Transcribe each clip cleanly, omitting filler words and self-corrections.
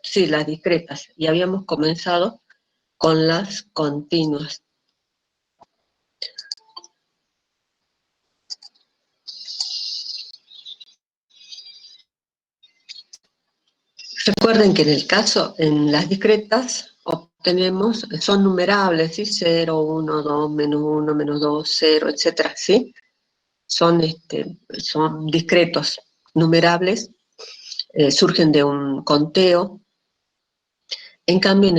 sí, las discretas, y habíamos comenzado con las continuas. Recuerden que en el caso, en las discretas, obtenemos, son numerables, ¿sí? 0, 1, 2, menos 1, menos 2, 0, etcétera, ¿sí? Son discretos, numerables, surgen de un conteo. En cambio,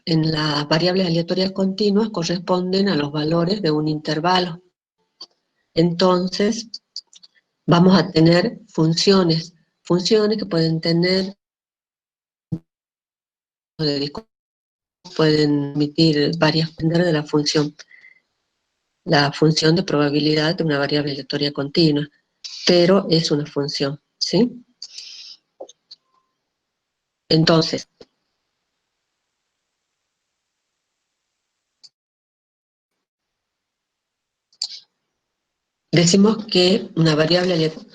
en las variables aleatorias continuas corresponden a los valores de un intervalo. Entonces, vamos a tener funciones que pueden tener, pueden emitir varias, depender de la función de probabilidad de una variable aleatoria continua, pero es una función, ¿sí? Entonces, decimos que una variable aleatoria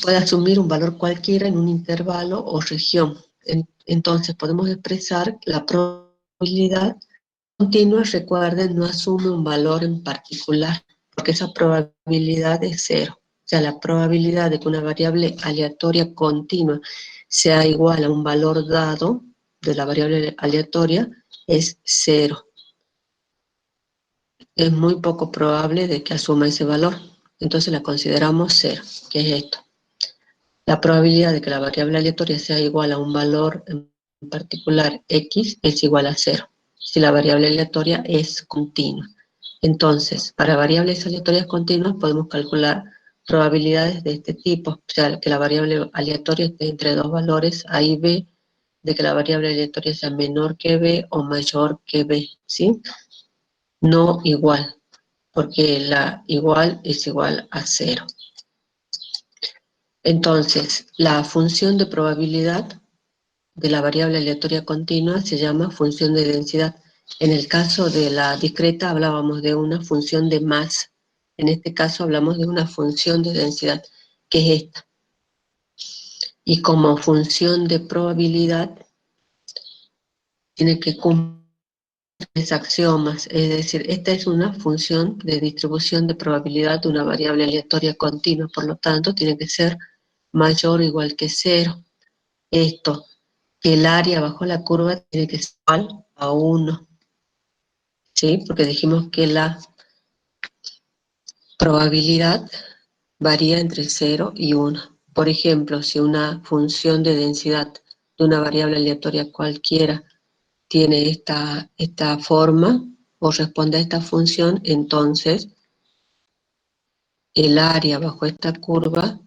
puede asumir un valor cualquiera en un intervalo o región. Entonces podemos expresar la probabilidad continua, recuerden, no asume un valor en particular, porque esa probabilidad es cero. O sea, la probabilidad de que una variable aleatoria continua sea igual a un valor dado de la variable aleatoria es cero. Es muy poco probable de que asuma ese valor. Entonces la consideramos cero, que es esto. La probabilidad de que la variable aleatoria sea igual a un valor en particular x es igual a cero, si la variable aleatoria es continua. Entonces, para variables aleatorias continuas podemos calcular probabilidades de este tipo, o sea, que la variable aleatoria esté entre dos valores a y b, de que la variable aleatoria sea menor que b o mayor que b, ¿sí? No igual, porque la igual es igual a cero. Entonces, la función de probabilidad de la variable aleatoria continua se llama función de densidad. En el caso de la discreta hablábamos de una función de masa. En este caso hablamos de una función de densidad, que es esta. Y como función de probabilidad tiene que cumplir tres axiomas, es decir, esta es una función de distribución de probabilidad de una variable aleatoria continua, por lo tanto tiene que ser mayor o igual que cero. Esto, que el área bajo la curva tiene que ser igual a 1, ¿sí? Porque dijimos que la probabilidad varía entre 0 y 1. Por ejemplo, si una función de densidad de una variable aleatoria cualquiera tiene esta forma o responde a esta función, entonces el área bajo esta curva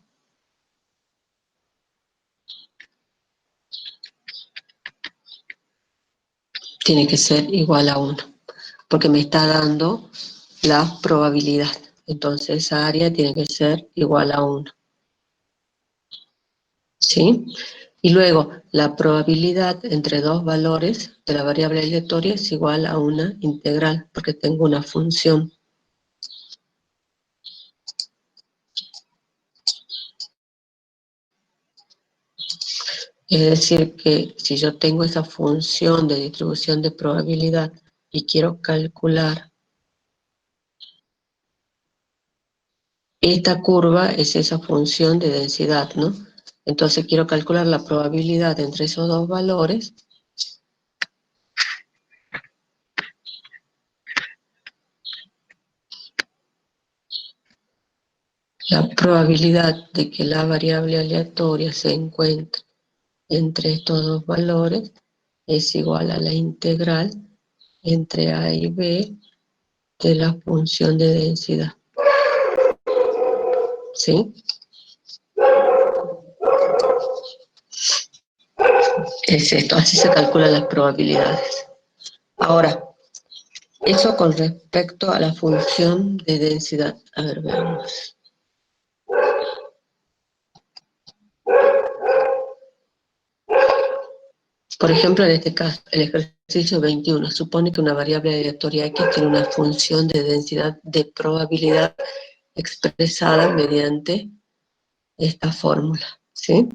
tiene que ser igual a 1, porque me está dando la probabilidad. Entonces esa área tiene que ser igual a 1. ¿Sí? Y luego, la probabilidad entre dos valores de la variable aleatoria es igual a una integral, porque tengo una función. Es decir, que si yo tengo esa función de distribución de probabilidad y quiero calcular esta curva, es esa función de densidad, ¿no? Entonces quiero calcular la probabilidad entre esos dos valores. La probabilidad de que la variable aleatoria se encuentre entre estos dos valores es igual a la integral entre a y b de la función de densidad. ¿Sí? Es esto, así se calculan las probabilidades. Ahora, eso con respecto a la función de densidad. A ver, veamos. Por ejemplo, en este caso, el ejercicio 21 supone que una variable aleatoria x tiene una función de densidad de probabilidad expresada mediante esta fórmula, ¿sí?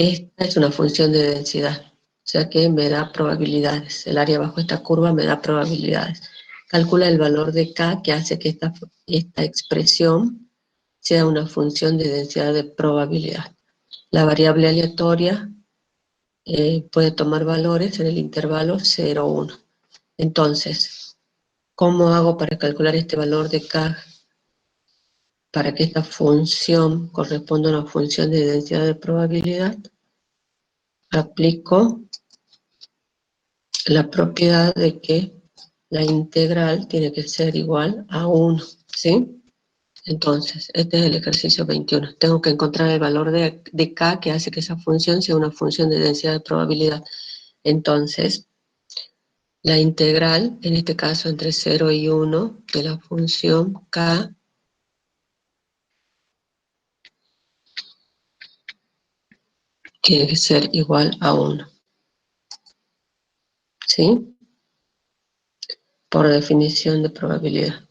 Esta es una función de densidad, o sea que me da probabilidades. El área bajo esta curva me da probabilidades. Calcula el valor de K que hace que esta expresión sea una función de densidad de probabilidad. La variable aleatoria puede tomar valores en el intervalo 0, 1. Entonces, ¿cómo hago para calcular este valor de K para que esta función corresponda a una función de densidad de probabilidad? Aplico la propiedad de que la integral tiene que ser igual a 1, ¿sí? Entonces, este es el ejercicio 21. Tengo que encontrar el valor de K que hace que esa función sea una función de densidad de probabilidad. Entonces, la integral, en este caso entre 0 y 1, de la función K, tiene que ser igual a 1, ¿sí? Por definición de probabilidad.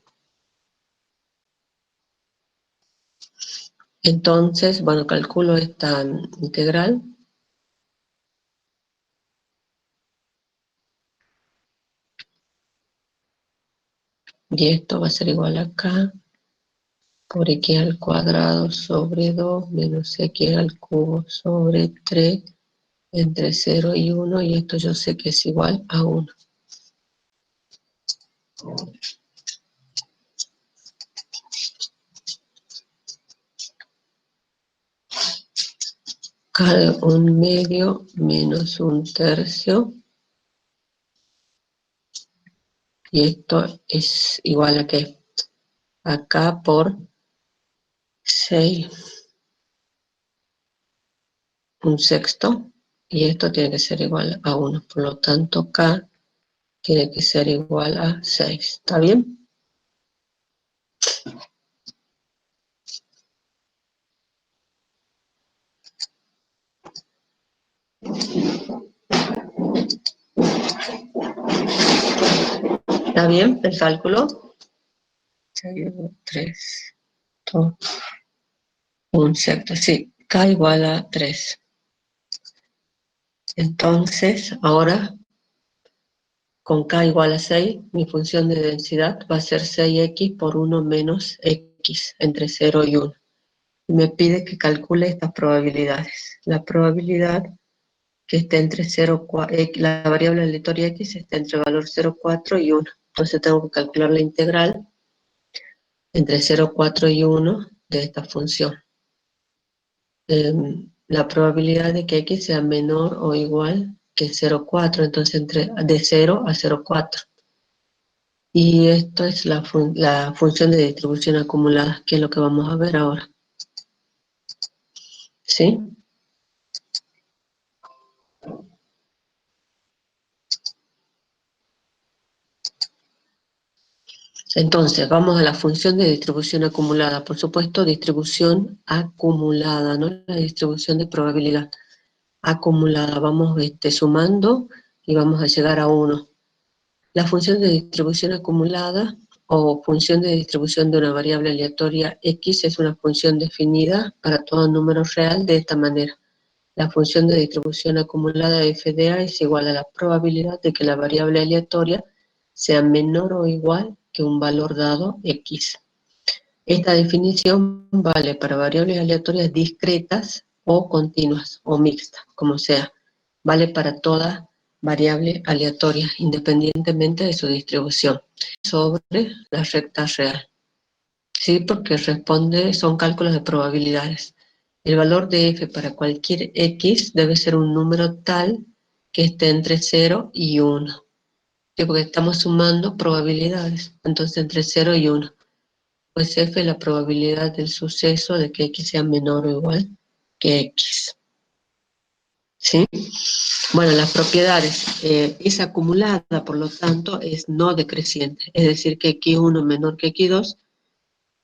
Entonces, bueno, calculo esta integral. Y esto va a ser igual a K por x al cuadrado sobre 2 menos x al cubo sobre 3 entre 0 y 1, y esto yo sé que es igual a 1. K de 1/2 menos 1/3, y esto es igual a ¿qué? A K por 6, 1/6, y esto tiene que ser igual a 1. Por lo tanto, K tiene que ser igual a 6. ¿Está bien? ¿Está bien el cálculo? 3, 2, 1/6. Sí, K igual a 3. Entonces, ahora, con K igual a 6, mi función de densidad va a ser 6x por 1 menos x entre 0 y 1. Y me pide que calcule estas probabilidades. La probabilidad que esté entre 0, la variable aleatoria x está entre el valor 0, 4 y 1. Entonces tengo que calcular la integral entre 0, 4 y 1 de esta función. La probabilidad de que x sea menor o igual que 0,4, entonces de 0 a 0,4. Y esto es la función de distribución acumulada, que es lo que vamos a ver ahora. ¿Sí? Entonces, vamos a la función de distribución acumulada. Por supuesto, distribución acumulada, no la distribución de probabilidad. Acumulada. Vamos sumando y vamos a llegar a 1. La función de distribución acumulada o función de distribución de una variable aleatoria x es una función definida para todo número real de esta manera. La función de distribución acumulada f de a es igual a la probabilidad de que la variable aleatoria sea menor o igual que un valor dado x. Esta definición vale para variables aleatorias discretas o continuas o mixtas, como sea. Vale para toda variable aleatoria, independientemente de su distribución, sobre la recta real. Sí, porque son cálculos de probabilidades. El valor de f para cualquier x debe ser un número tal que esté entre 0 y 1. Sí, porque estamos sumando probabilidades, entonces entre 0 y 1. Pues f es la probabilidad del suceso de que x sea menor o igual que x. ¿Sí? Bueno, las propiedades. Es acumulada, por lo tanto, es no decreciente. Es decir, que x1 menor que x2.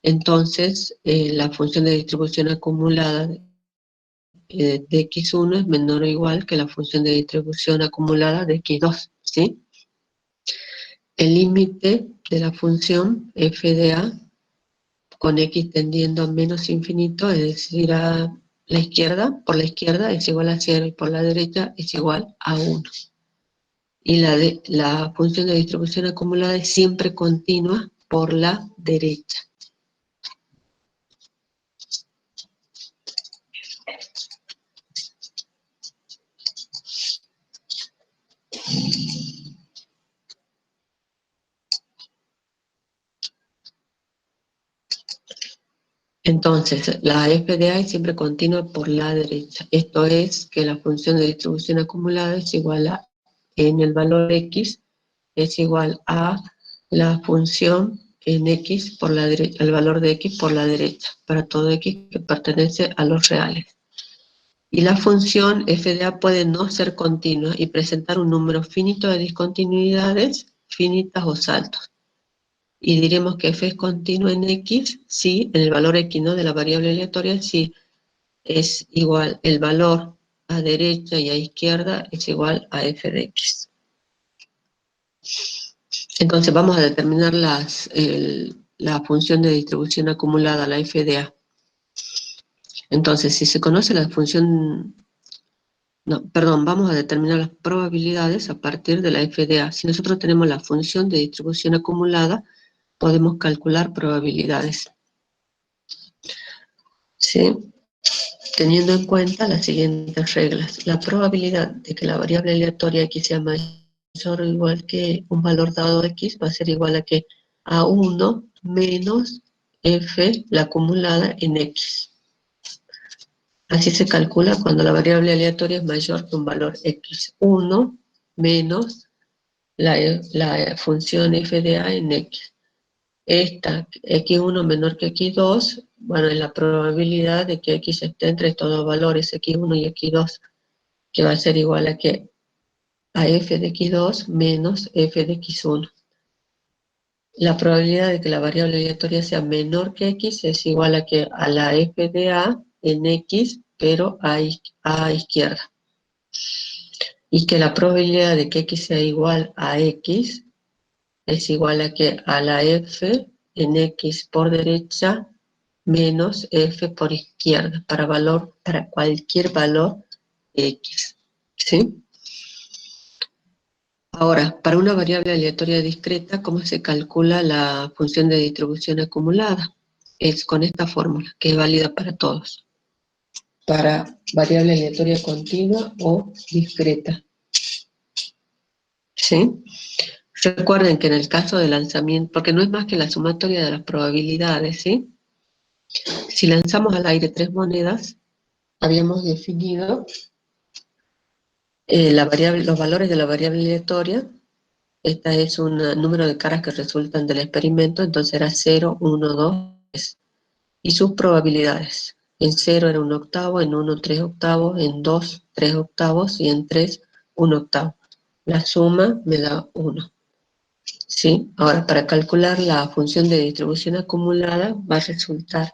Entonces, la función de distribución acumulada de x1 es menor o igual que la función de distribución acumulada de x2, ¿sí? El límite de la función f de a con x tendiendo a menos infinito, es decir, a la izquierda, por la izquierda es igual a 0 y por la derecha es igual a 1. Y la función de distribución acumulada es siempre continua por la derecha. Entonces, la f de A es siempre continua por la derecha. Esto es que la función de distribución acumulada es igual a, en el valor x, es igual a la función en x por la derecha, el valor de x por la derecha, para todo x que pertenece a los reales. Y la función f de A puede no ser continua y presentar un número finito de discontinuidades finitas o saltos. Y diremos que f es continua en x si, en el valor x, ¿no?, de la variable aleatoria, si es igual el valor a derecha y a izquierda es igual a f de x. Entonces vamos a determinar la función de distribución acumulada, la f de A. Entonces, si se conoce la función... No, perdón, vamos a determinar las probabilidades a partir de la f de A. Si nosotros tenemos la función de distribución acumulada, podemos calcular probabilidades, ¿sí? Teniendo en cuenta las siguientes reglas. La probabilidad de que la variable aleatoria x sea mayor o igual que un valor dado x va a ser igual a que a 1 menos f, la acumulada en x. Así se calcula cuando la variable aleatoria es mayor que un valor x. 1 menos la función f de a en x. Esta, x1 menor que x2, bueno, es la probabilidad de que x esté entre estos dos valores, x1 y x2, que va a ser igual a que a f de x2 menos f de x1. La probabilidad de que la variable aleatoria sea menor que x es igual a que a la f de a en x, pero a izquierda. Y que la probabilidad de que x sea igual a x es igual a que a la f en x por derecha menos f por izquierda para cualquier valor x, ¿sí? Ahora, para una variable aleatoria discreta, ¿cómo se calcula la función de distribución acumulada? Es con esta fórmula, que es válida para todos. Para variable aleatoria continua o discreta, ¿sí? Recuerden que en el caso de lanzamiento, porque no es más que la sumatoria de las probabilidades, ¿sí? Si lanzamos al aire 3 monedas, habíamos definido los valores de la variable aleatoria. Esta es un número de caras que resultan del experimento, entonces era 0, 1, 2, 3. Y sus probabilidades. En 0 era 1 octavo, en 1 3 octavos, en 2 3 octavos y en 3 1 octavo. La suma me da 1. ¿Sí? Ahora, para calcular la función de distribución acumulada va a resultar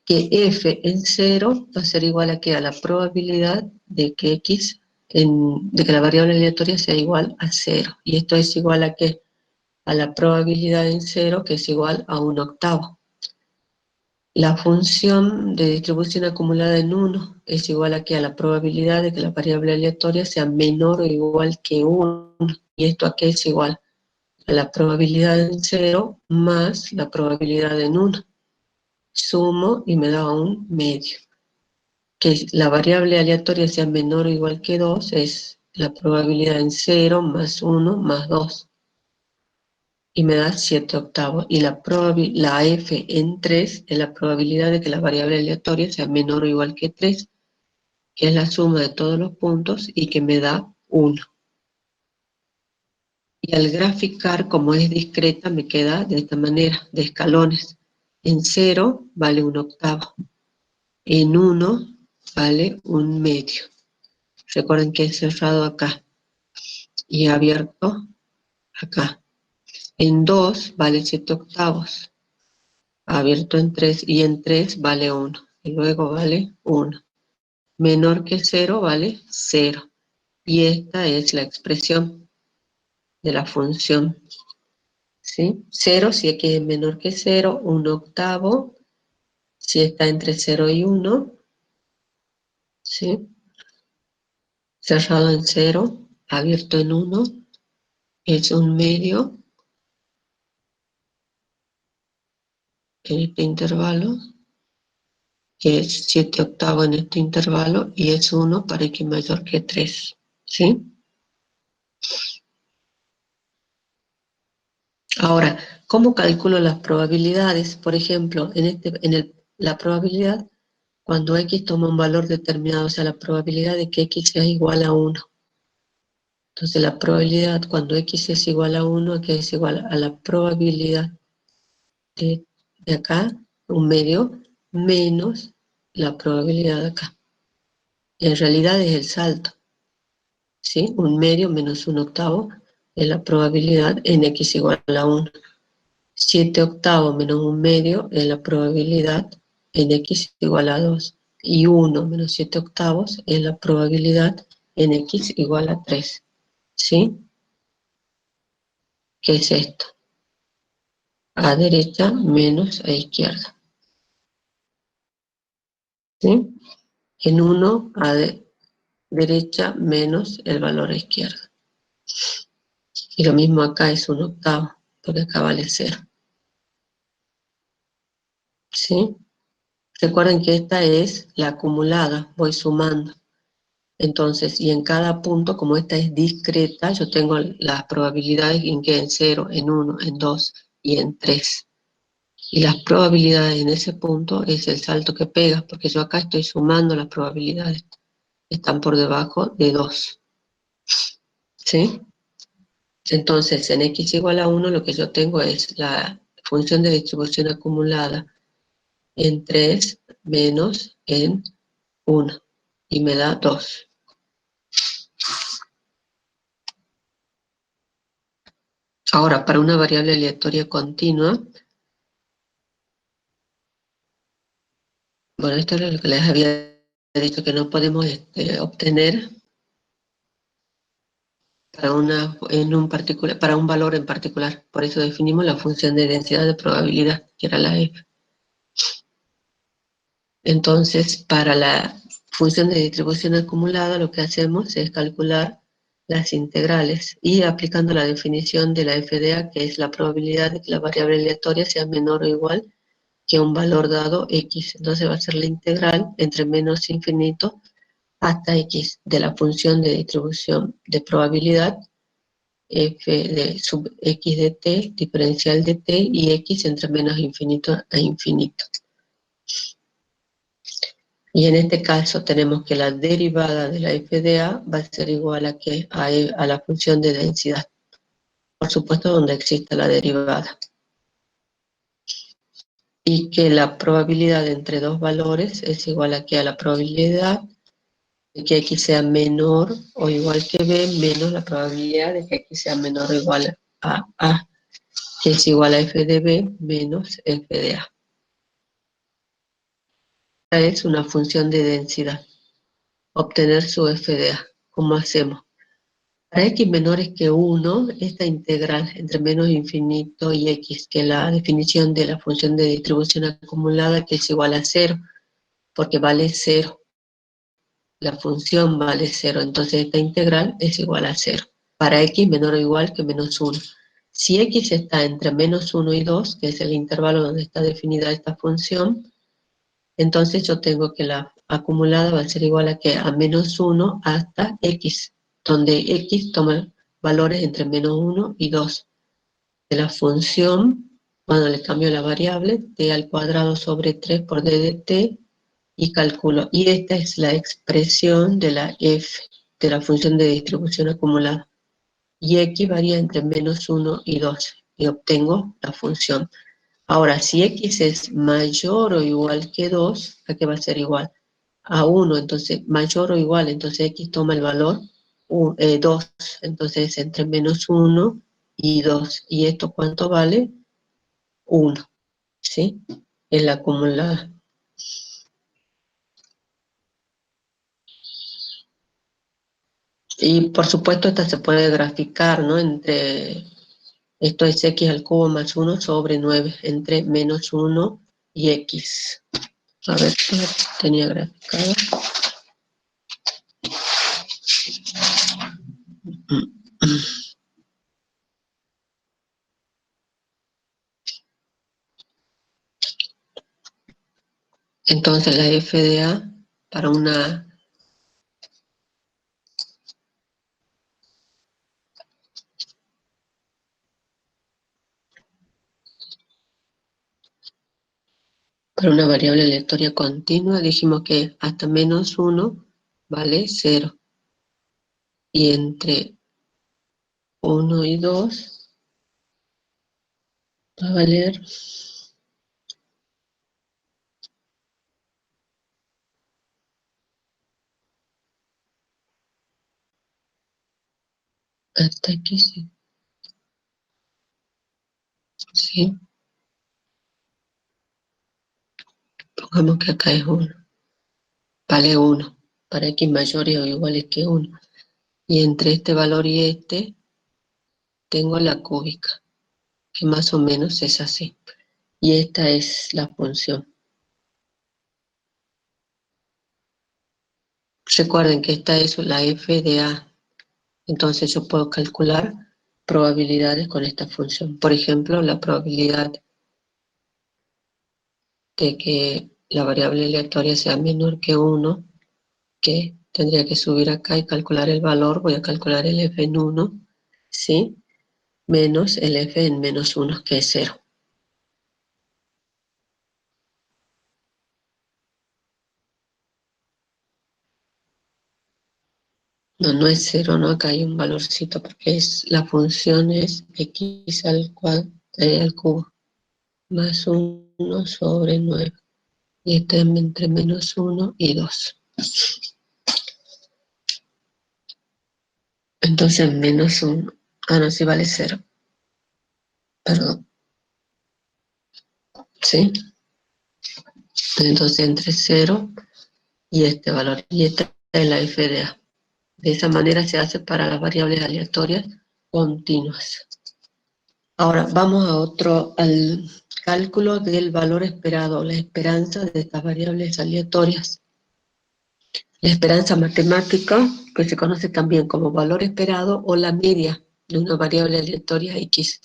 que f en 0 va a ser igual a que a la probabilidad de que x, de que la variable aleatoria sea igual a 0. Y esto es igual a que a la probabilidad en 0, que es igual a 1 octavo. La función de distribución acumulada en 1 es igual a que a la probabilidad de que la variable aleatoria sea menor o igual que 1. ¿Y esto a qué es igual? A la probabilidad en 0 más la probabilidad en 1. Sumo y me da un medio. Que la variable aleatoria sea menor o igual que 2 es la probabilidad en 0 más 1 más 2. Y me da 7 octavos. Y la f en 3 es la probabilidad de que la variable aleatoria sea menor o igual que 3, que es la suma de todos los puntos y que me da 1. Y al graficar, como es discreta, me queda de esta manera, de escalones. En 0 vale 1 octavo. En 1 vale un medio. Recuerden que he cerrado acá y he abierto acá. En 2 vale 7 octavos. Abierto en 3 y en 3 vale 1. Y luego vale 1. Menor que 0 vale 0. Y esta es la expresión de la función, ¿sí? 0 si x es menor que 0, 1 octavo si está entre 0 y 1, ¿sí? Cerrado en 0, abierto en 1, es un medio en este intervalo, es 7 octavos en este intervalo y es 1 para x mayor que 3, ¿sí? Ahora, ¿cómo calculo las probabilidades? Por ejemplo, la probabilidad, cuando x toma un valor determinado, o sea, la probabilidad de que x sea igual a 1. Entonces, la probabilidad cuando x es igual a 1, que es igual a la probabilidad de acá, un medio, menos la probabilidad de acá. En realidad es el salto, ¿sí? Un medio menos un octavo es la probabilidad en x igual a 1. 7 octavos menos un medio es la probabilidad en x igual a 2. Y 1 menos 7 octavos es la probabilidad en x igual a 3. ¿Sí? ¿Qué es esto? A derecha menos a izquierda. ¿Sí? En 1 derecha menos el valor a izquierda. Y lo mismo acá es un octavo, porque acá vale 0. ¿Sí? Recuerden que esta es la acumulada, voy sumando. Entonces, y en cada punto, como esta es discreta, yo tengo las probabilidades en que en 0, en 1, en 2 y en 3. Y las probabilidades en ese punto es el salto que pegas, porque yo acá estoy sumando las probabilidades. Están por debajo de 2. ¿Sí? Entonces, en x igual a 1, lo que yo tengo es la función de distribución acumulada en 3 menos en 1. Y me da 2. Ahora, para una variable aleatoria continua, bueno, esto es lo que les había dicho que no podemos obtener para un valor en particular. Por eso definimos la función de densidad de probabilidad, que era la f. Entonces, para la función de distribución acumulada, lo que hacemos es calcular las integrales y aplicando la definición de la FDA, que es la probabilidad de que la variable aleatoria sea menor o igual que un valor dado x. Entonces va a ser la integral entre menos infinito hasta x de la función de distribución de probabilidad f de sub x de t, diferencial de t, y x entre menos infinito a infinito. Y en este caso tenemos que la derivada de la FDA va a ser igual a la función de densidad. Por supuesto, donde exista la derivada. Y que la probabilidad entre dos valores es igual a la probabilidad de que x sea menor o igual que b menos la probabilidad de que x sea menor o igual a, que es igual a f de b menos f de a. Esta es una función de densidad. Obtener su f de a. ¿Cómo hacemos? Para x menores que 1, esta integral entre menos infinito y x, que es la definición de la función de distribución acumulada, que es igual a 0, porque vale 0. La función vale 0, entonces esta integral es igual a 0. Para x menor o igual que menos 1. Si x está entre menos 1 y 2, que es el intervalo donde está definida esta función, entonces yo tengo que la acumulada va a ser igual a menos 1 hasta x, donde x toma valores entre menos 1 y 2. De la función, cuando le cambio la variable, t al cuadrado sobre 3 por d de t, y calculo. Y esta es la expresión de la f, de la función de distribución acumulada. Y x varía entre menos 1 y 2, y obtengo la función. Ahora, si x es mayor o igual que 2, ¿a qué va a ser igual? A 1, entonces mayor o igual, entonces x toma el valor 2, entonces entre menos 1 y 2. ¿Y esto cuánto vale? 1, ¿sí? Es la acumulada. Y por supuesto esta se puede graficar, ¿no? Esto es x al cubo más 1 sobre 9, entre menos 1 y x. A ver, tenía graficado. Entonces la FDA para una variable aleatoria continua dijimos que hasta -1 vale 0. Y entre 1 y 2 va a valer hasta aquí, sí. ¿Sí? Pongamos que acá es 1. Vale 1. Para x mayores o iguales que 1. Y entre este valor y este tengo la cúbica, que más o menos es así. Y esta es la función. Recuerden que esta es la f de a. Entonces yo puedo calcular probabilidades con esta función. Por ejemplo, la probabilidad de que la variable aleatoria sea menor que 1, que tendría que subir acá y calcular el valor. Voy a calcular el f en 1, ¿sí? Menos el f en -1, que es 0. No, no es 0, no, acá hay un valorcito porque la función es x al cubo más 1 sobre 9. Y está entre -1 y 2. Entonces -1. Ah, no, sí vale 0. Perdón. ¿Sí? Entonces entre 0 y este valor. Y esta es la f de a. De esa manera se hace para las variables aleatorias continuas. Ahora vamos al cálculo del valor esperado, la esperanza de estas variables aleatorias. La esperanza matemática, que se conoce también como valor esperado o la media de una variable aleatoria x.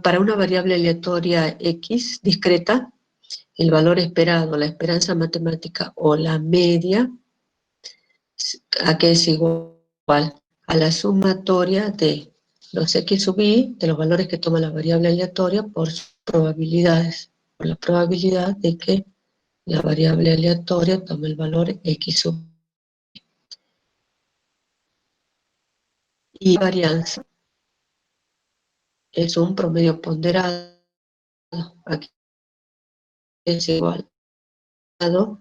Para una variable aleatoria x discreta, el valor esperado, la esperanza matemática o la media, ¿a qué es igual? A la sumatoria de los x sub i, de los valores que toma la variable aleatoria, por sus probabilidades, por la probabilidad de que la variable aleatoria tome el valor x sub i. Y varianza es un promedio ponderado, aquí es igual a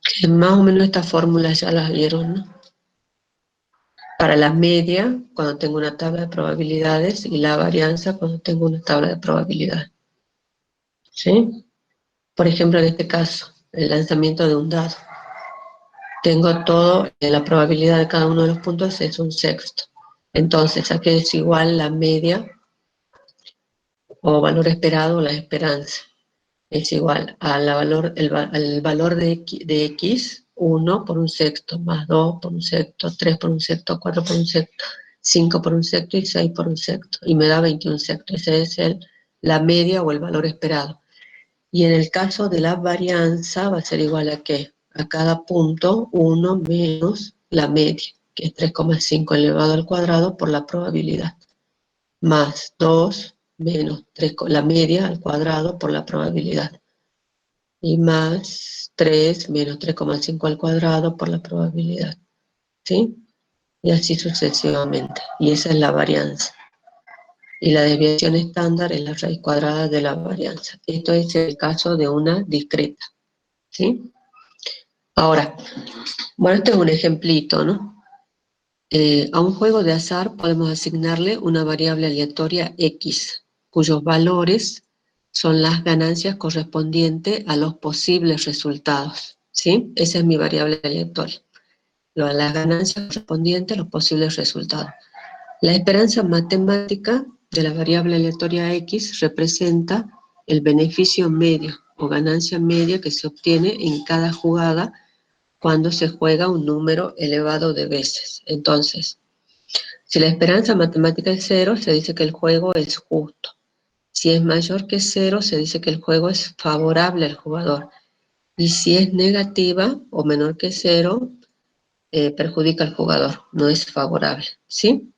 que más o menos estas fórmulas ya las vieron, ¿no? Para la media, cuando tengo una tabla de probabilidades, y la varianza cuando tengo una tabla de probabilidades. ¿Sí? Por ejemplo, en este caso, el lanzamiento de un dado. Tengo todo, la probabilidad de cada uno de los puntos es un sexto. Entonces, aquí es igual la media o valor esperado o la esperanza. Es igual al valor de x, 1 por un sexto, más 2 por un sexto, 3 por un sexto, 4 por un sexto, 5 por un sexto y 6 por un sexto. Y me da 21 sextos. Ese es la media o el valor esperado. Y en el caso de la varianza va a ser igual a ¿qué? A cada punto 1 menos la media, que es 3,5 elevado al cuadrado por la probabilidad, más 2 menos la media al cuadrado por la probabilidad, y más 3 menos 3,5 al cuadrado por la probabilidad, ¿sí? Y así sucesivamente. Y esa es la varianza. Y la desviación estándar es la raíz cuadrada de la varianza. Esto es el caso de una discreta, ¿sí? Ahora, bueno, este es un ejemplito, ¿no? A un juego de azar podemos asignarle una variable aleatoria x, cuyos valores son las ganancias correspondientes a los posibles resultados, ¿sí? Esa es mi variable aleatoria. Las ganancias correspondientes a los posibles resultados. La esperanza matemática de la variable aleatoria x representa el beneficio medio o ganancia media que se obtiene en cada jugada cuando se juega un número elevado de veces. Entonces, si la esperanza matemática es 0, se dice que el juego es justo. Si es mayor que 0, se dice que el juego es favorable al jugador. Y si es negativa o menor que 0, perjudica al jugador, no es favorable, ¿sí?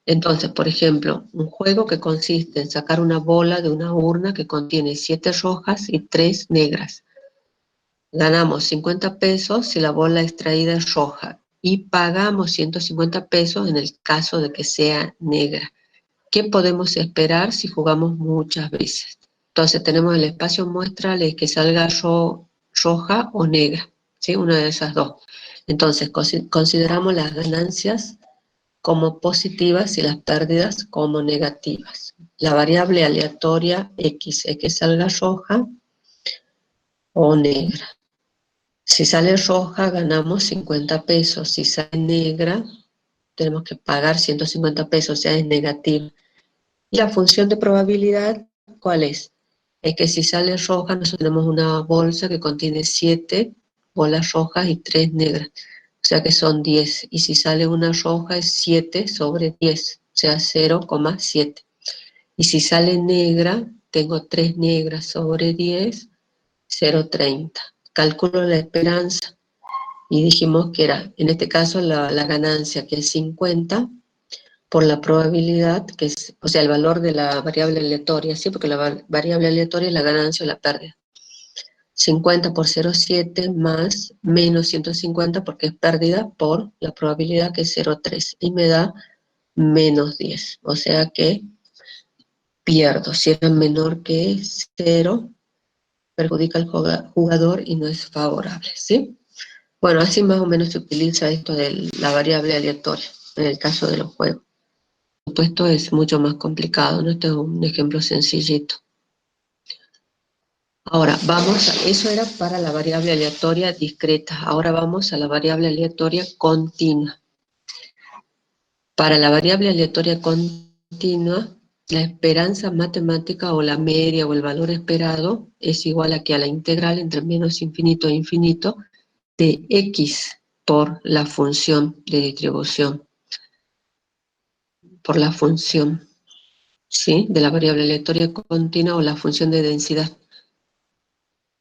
Entonces, por ejemplo, un juego que consiste en sacar una bola de una urna que contiene 7 rojas y 3 negras. Ganamos 50 pesos si la bola extraída es roja y pagamos 150 pesos en el caso de que sea negra. ¿Qué podemos esperar si jugamos muchas veces? Entonces tenemos el espacio muestral es que salga roja o negra, ¿sí? Una de esas dos. Entonces consideramos las ganancias como positivas y las pérdidas como negativas. La variable aleatoria X es que salga roja o negra. Si sale roja, ganamos 50 pesos. Si sale negra, tenemos que pagar 150 pesos, o sea, es negativa. Y la función de probabilidad, ¿cuál es? Es que si sale roja, nosotros tenemos una bolsa que contiene 7 bolas rojas y 3 negras. O sea que son 10. Y si sale una roja es 7 sobre 10, o sea 0,7. Y si sale negra, tengo 3 negras sobre 10, 0,30. Calculo la esperanza y dijimos que era, en este caso, la ganancia, que es 50, por la probabilidad, que es, o sea, el valor de la variable aleatoria, ¿sí? Porque la variable aleatoria es la ganancia o la pérdida. 50 por 0,7 más menos 150 porque es pérdida por la probabilidad que es 0,3 y me da menos 10. O sea que pierdo. Si era menor que 0, perjudica al jugador y no es favorable, ¿sí? Bueno, así más o menos se utiliza esto de la variable aleatoria en el caso de los juegos. Por supuesto es mucho más complicado, ¿no? Este es un ejemplo sencillito. Ahora, eso era para la variable aleatoria discreta. Ahora vamos a la variable aleatoria continua. Para la variable aleatoria continua, la esperanza matemática o la media o el valor esperado es igual a la integral entre menos infinito e infinito de x por la función de distribución, por la función, ¿sí? De la variable aleatoria continua o la función de densidad.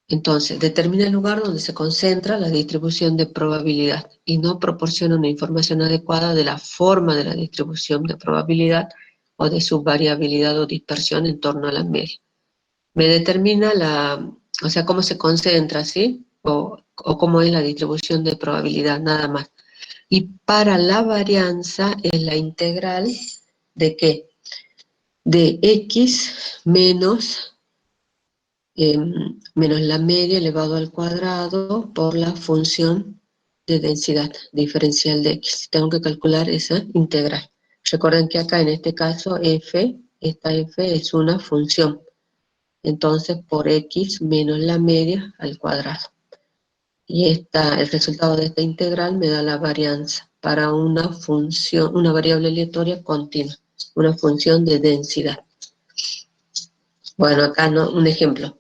Entonces, determina el lugar donde se concentra la distribución de probabilidad y no proporciona una información adecuada de la forma de la distribución de probabilidad o de su variabilidad o dispersión en torno a la media. Me determina o sea, cómo se concentra, ¿sí? O cómo es la distribución de probabilidad, nada más. Y para la varianza es la integral de ¿qué? De x menos menos la media elevado al cuadrado por la función de densidad diferencial de x. Tengo que calcular esa integral. Recuerden que acá en este caso esta f es una función. Entonces por x menos la media al cuadrado. Y el resultado de esta integral me da la varianza para una función, una variable aleatoria continua, una función de densidad. Bueno, acá un ejemplo.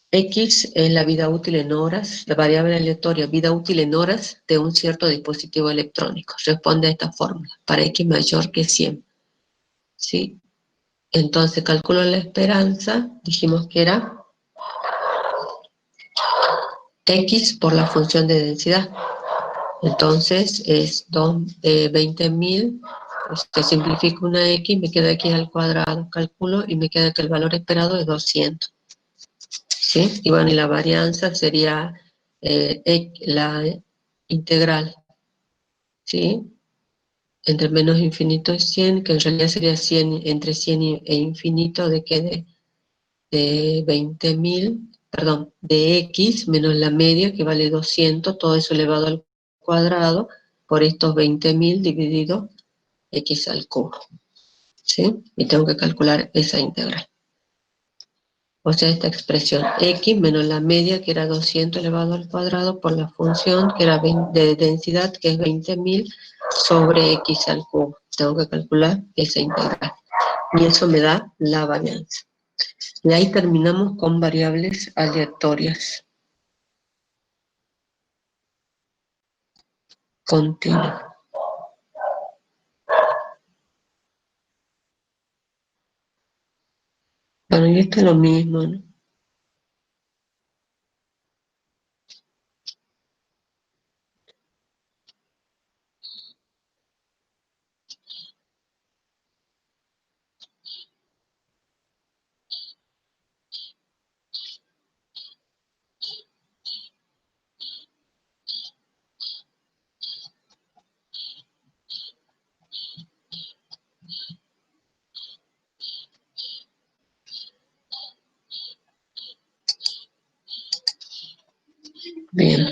X es la vida útil en horas, la variable aleatoria vida útil en horas de un cierto dispositivo electrónico. Responde a esta fórmula, para X mayor que 100. ¿Sí? Entonces calculo la esperanza, dijimos que era X por la función de densidad. Entonces es 20.000, se simplifica una X, me queda X al cuadrado, calculo y me queda que el valor esperado es 200. ¿Sí? Y bueno, y la varianza sería la integral, ¿sí? Entre menos infinito es 100, que en realidad sería 100, entre 100 e infinito de que de 20.000, perdón, de x menos la media que vale 200, todo eso elevado al cuadrado, por estos 20.000 dividido x al cubo, ¿sí? Y tengo que calcular esa integral. O sea, esta expresión x menos la media, que era 200 elevado al cuadrado, por la función que era de densidad, que es 20.000, sobre x al cubo. Tengo que calcular esa integral. Y eso me da la varianza. Y ahí terminamos con variables aleatorias continuas. Bueno, y esto es lo mismo, ¿no? Bien.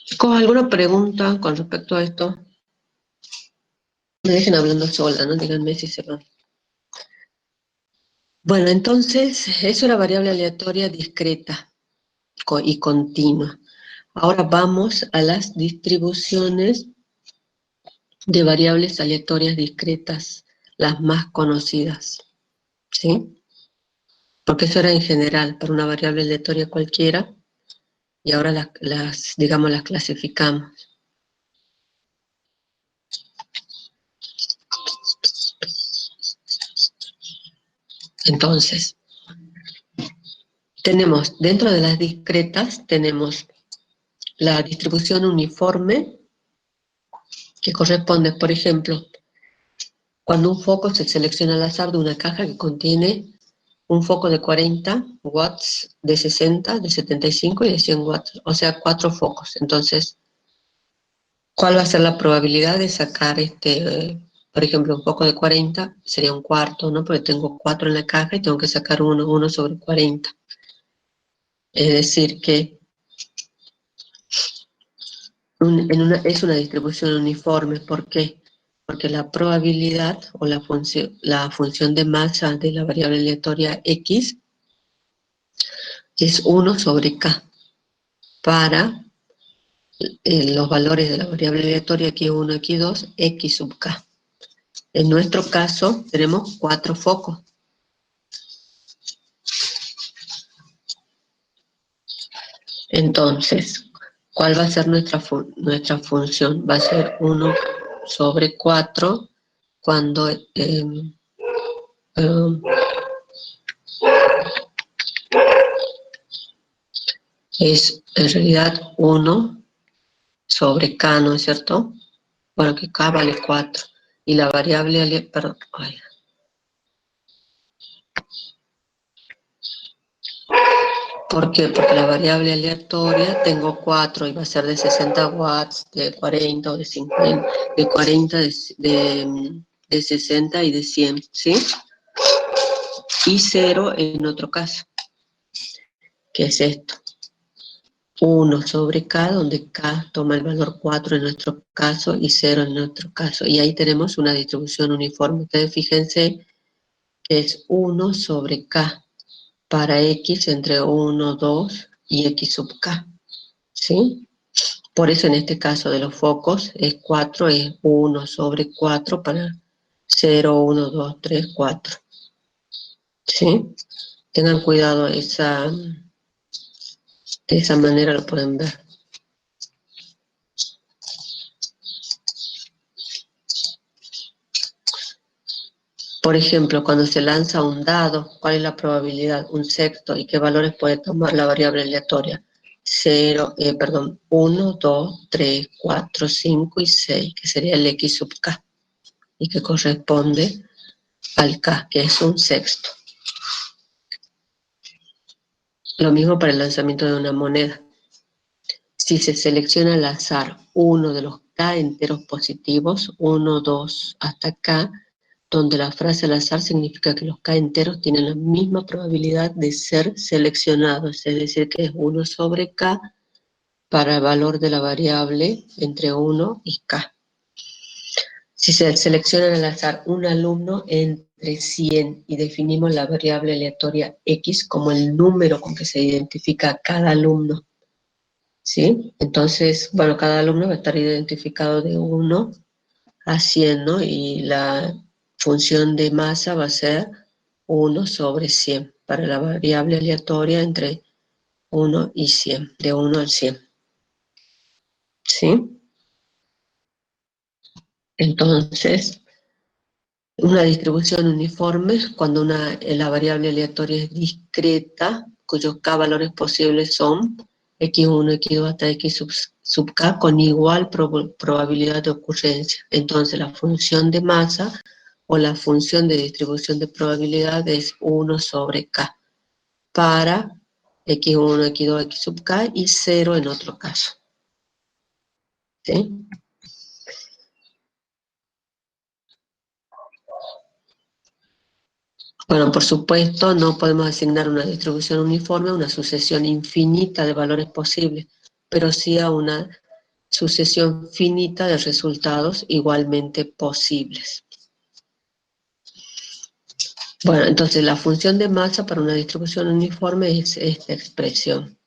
Chicos, ¿alguna pregunta con respecto a esto? Me dejen hablando sola, ¿no? Díganme si se va. Bueno, entonces, eso es la variable aleatoria discreta y continua. Ahora vamos a las distribuciones de variables aleatorias discretas, las más conocidas, ¿sí? Porque eso era en general, para una variable aleatoria cualquiera, y ahora digamos, las clasificamos. Entonces, tenemos, dentro de las discretas, tenemos la distribución uniforme, que corresponde, por ejemplo, cuando un foco se selecciona al azar de una caja que contiene un foco de 40 watts, de 60, de 75 y de 100 watts, o sea, 4 focos. Entonces, ¿cuál va a ser la probabilidad de sacar por ejemplo, un foco de 40? Sería un cuarto, ¿no? Porque tengo 4 en la caja y tengo que sacar uno sobre 40. Es decir, que es una distribución uniforme. ¿Por qué? Porque la probabilidad o la función de masa de la variable aleatoria x es 1 sobre k para los valores de la variable aleatoria x1, x2, x sub k. En nuestro caso tenemos 4 focos. Entonces, ¿cuál va a ser nuestra función? Va a ser 1 sobre 4 cuando es en realidad 1 sobre k, ¿no es cierto? Bueno, que k vale 4. Y la variable, perdón, ¿por qué? Porque la variable aleatoria tengo 4 y va a ser de 60 watts, de 40 o de 50, de 40, de 60 y de 100, ¿sí? Y 0 en otro caso, que es esto. 1 sobre k, donde k toma el valor 4 en nuestro caso y 0 en nuestro caso. Y ahí tenemos una distribución uniforme. Ustedes fíjense que es 1 sobre k para x entre 1, 2 y x sub k, ¿sí? Por eso en este caso de los focos es 4, es 1 sobre 4 para 0, 1, 2, 3, 4, ¿sí? Tengan cuidado, de esa manera lo pueden ver. Por ejemplo, cuando se lanza un dado, ¿cuál es la probabilidad? Un sexto. ¿Y qué valores puede tomar la variable aleatoria? 1, 2, 3, 4, 5 y 6, que sería el x sub k, y que corresponde al k, que es un sexto. Lo mismo para el lanzamiento de una moneda. Si se selecciona al azar uno de los k enteros positivos, 1, 2, hasta k, donde la frase al azar significa que los k enteros tienen la misma probabilidad de ser seleccionados, es decir, que es 1 sobre k, para el valor de la variable entre 1 y k. Si se selecciona al azar un alumno entre 100 y definimos la variable aleatoria x como el número con que se identifica a cada alumno, ¿sí? Entonces, bueno, cada alumno va a estar identificado de 1 a 100, ¿no? Y la función de masa va a ser 1 sobre 100 para la variable aleatoria entre 1 y 100, de 1 al 100, ¿sí? Entonces, una distribución uniforme es cuando la variable aleatoria es discreta, cuyos k valores posibles son x1, x2 hasta x sub k con igual probabilidad de ocurrencia. Entonces la función de masa o la función de distribución de probabilidad es 1 sobre k para x1, x2, x sub k y 0 en otro caso, ¿sí? Bueno, por supuesto, no podemos asignar una distribución uniforme a una sucesión infinita de valores posibles, pero sí a una sucesión finita de resultados igualmente posibles. Bueno, entonces la función de masa para una distribución uniforme es esta expresión.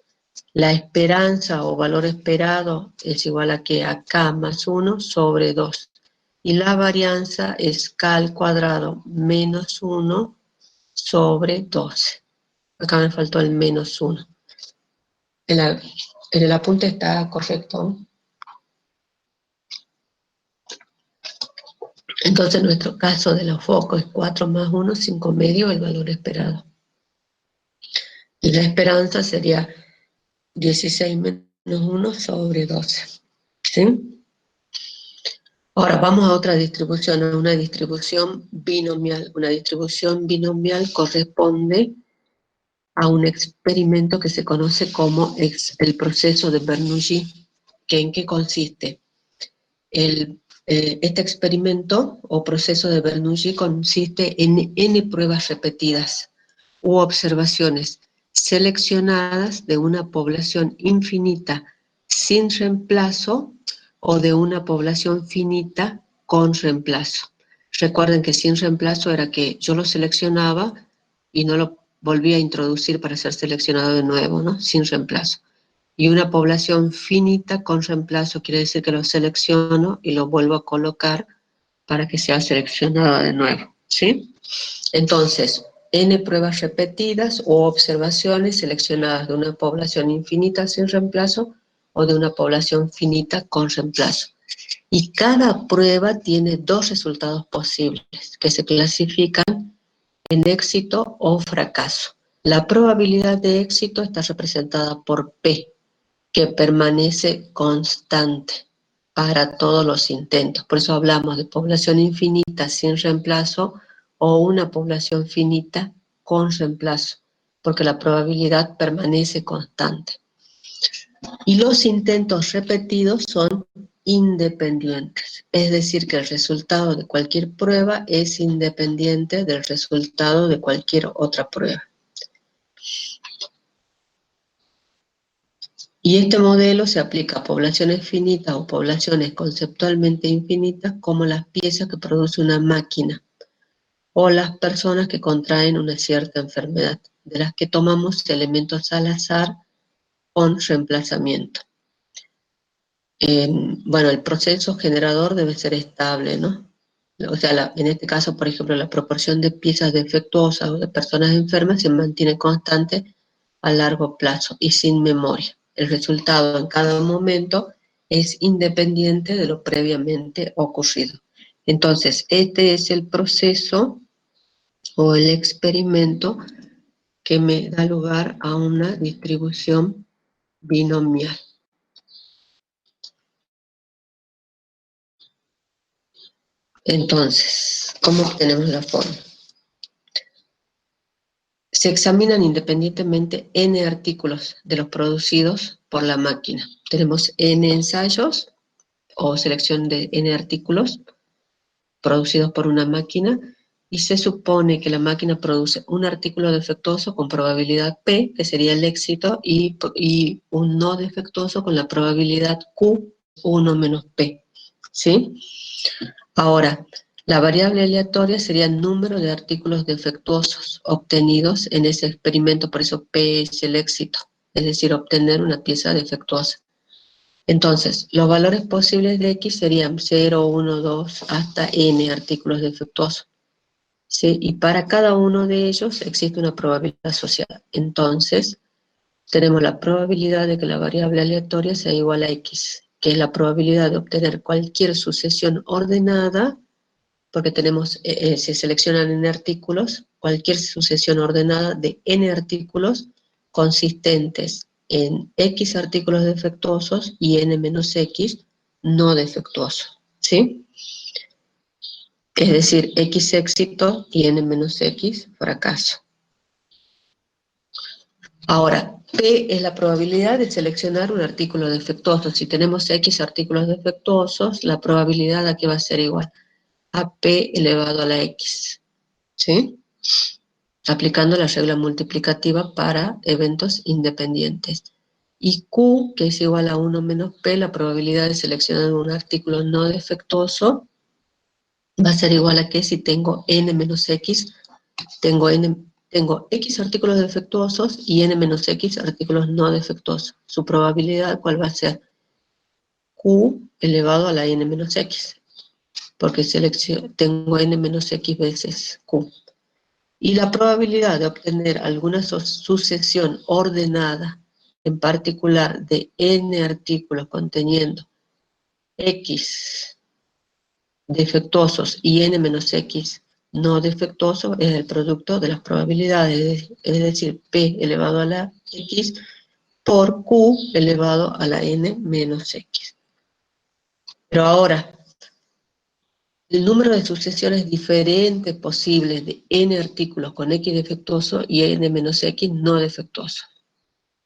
La esperanza o valor esperado es igual a que a k más 1 sobre 2. Y la varianza es k al cuadrado menos 1 sobre 12. Acá me faltó el menos 1. En el apunte está correcto. Entonces, en nuestro caso de los focos es 4 más 1, 5 medio, el valor esperado. Y la esperanza sería 16 menos 1 sobre 12. ¿Sí? Ahora vamos a otra distribución, a una distribución binomial. Una distribución binomial corresponde a un experimento que se conoce como el proceso de Bernoulli. ¿En qué consiste? Este experimento o proceso de Bernoulli consiste en n pruebas repetidas u observaciones seleccionadas de una población infinita sin reemplazo o de una población finita con reemplazo. Recuerden que sin reemplazo era que yo lo seleccionaba y no lo volvía a introducir para ser seleccionado de nuevo, ¿no? Sin reemplazo. Y una población finita con reemplazo quiere decir que lo selecciono y lo vuelvo a colocar para que sea seleccionado de nuevo, ¿sí? Entonces, n pruebas repetidas o observaciones seleccionadas de una población infinita sin reemplazo o de una población finita con reemplazo. Y cada prueba tiene dos resultados posibles que se clasifican en éxito o fracaso. La probabilidad de éxito está representada por P, que permanece constante para todos los intentos. Por eso hablamos de población infinita sin reemplazo o una población finita con reemplazo, porque la probabilidad permanece constante. Y los intentos repetidos son independientes, es decir, que el resultado de cualquier prueba es independiente del resultado de cualquier otra prueba. Y este modelo se aplica a poblaciones finitas o poblaciones conceptualmente infinitas como las piezas que produce una máquina o las personas que contraen una cierta enfermedad, de las que tomamos elementos al azar con reemplazamiento. Bueno, el proceso generador debe ser estable, ¿no? O sea, en este caso, por ejemplo, la proporción de piezas defectuosas o de personas enfermas se mantiene constante a largo plazo y sin memoria. El resultado en cada momento es independiente de lo previamente ocurrido. Entonces, este es el proceso o el experimento que me da lugar a una distribución binomial. Entonces, ¿cómo obtenemos la forma? Se examinan independientemente n artículos de los producidos por la máquina. Tenemos n ensayos o selección de n artículos producidos por una máquina y se supone que la máquina produce un artículo defectuoso con probabilidad P, que sería el éxito, y un no defectuoso con la probabilidad Q, 1 menos P, ¿sí? Ahora, la variable aleatoria sería el número de artículos defectuosos obtenidos en ese experimento, por eso P es el éxito, es decir, obtener una pieza defectuosa. Entonces, los valores posibles de X serían 0, 1, 2, hasta N artículos defectuosos, ¿sí? Y para cada uno de ellos existe una probabilidad asociada. Entonces, tenemos la probabilidad de que la variable aleatoria sea igual a X, que es la probabilidad de obtener cualquier sucesión ordenada, porque tenemos, se seleccionan n artículos, cualquier sucesión ordenada de n artículos consistentes en X artículos defectuosos y n menos X no defectuosos, ¿sí? Es decir, X éxito y n menos X fracaso. Ahora, P es la probabilidad de seleccionar un artículo defectuoso. Si tenemos X artículos defectuosos, la probabilidad aquí va a ser igual a P elevado a la X, ¿sí? Aplicando la regla multiplicativa para eventos independientes. Y Q, que es igual a 1 menos P, la probabilidad de seleccionar un artículo no defectuoso, va a ser igual a que si tengo N menos X, tengo X artículos defectuosos y N menos X artículos no defectuosos. Su probabilidad, ¿cuál va a ser? Q elevado a la N menos X, porque tengo N menos X veces Q. Y la probabilidad de obtener alguna sucesión ordenada, en particular de N artículos conteniendo X defectuosos y N menos X no defectuosos, es el producto de las probabilidades, es decir, P elevado a la X por Q elevado a la N menos X. Pero ahora, el número de sucesiones diferentes posibles de n artículos con X defectuoso y n menos X no defectuoso.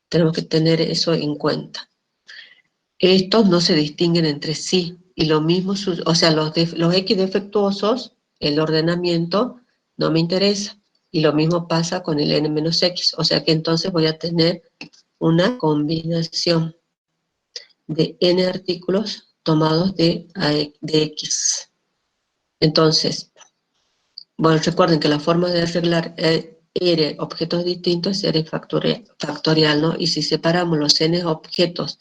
Tenemos que tener eso en cuenta. Estos no se distinguen entre sí, y lo mismo, o sea, los X defectuosos, el ordenamiento, no me interesa, y lo mismo pasa con el n menos X, o sea que entonces voy a tener una combinación de n artículos tomados de X. Entonces, bueno, recuerden que la forma de arreglar R objetos distintos es R factorial, ¿no? Y si separamos los n objetos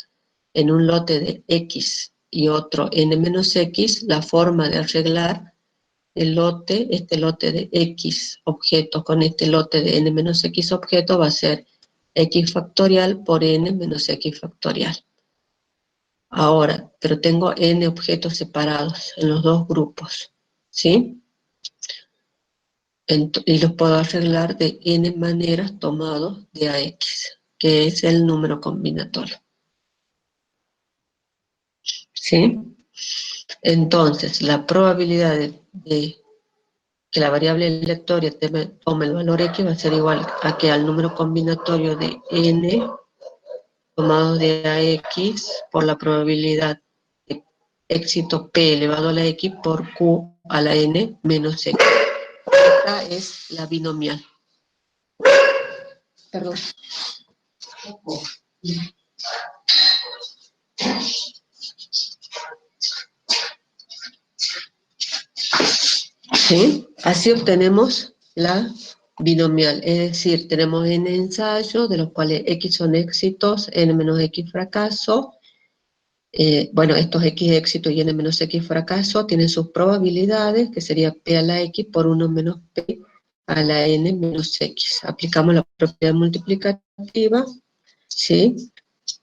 en un lote de X y otro n menos X, la forma de arreglar este lote de X objetos con este lote de n menos X objetos va a ser X factorial por n menos X factorial. Ahora, pero tengo n objetos separados en los dos grupos, ¿sí? Y los puedo arreglar de n maneras tomados de AX, que es el número combinatorio, ¿sí? Entonces, la probabilidad de que la variable aleatoria tome el valor X va a ser igual a que al número combinatorio de n tomado de AX por la probabilidad de éxito P elevado a la X por Q a la n menos X. Esta es la binomial. Perdón. ¿Sí? Así obtenemos la binomial, es decir, tenemos n ensayos, de los cuales X son éxitos, n menos X fracaso. Bueno, estos X éxitos y n menos X fracaso tienen sus probabilidades, que sería P a la X por 1 menos P a la n menos X. Aplicamos la propiedad multiplicativa, ¿sí?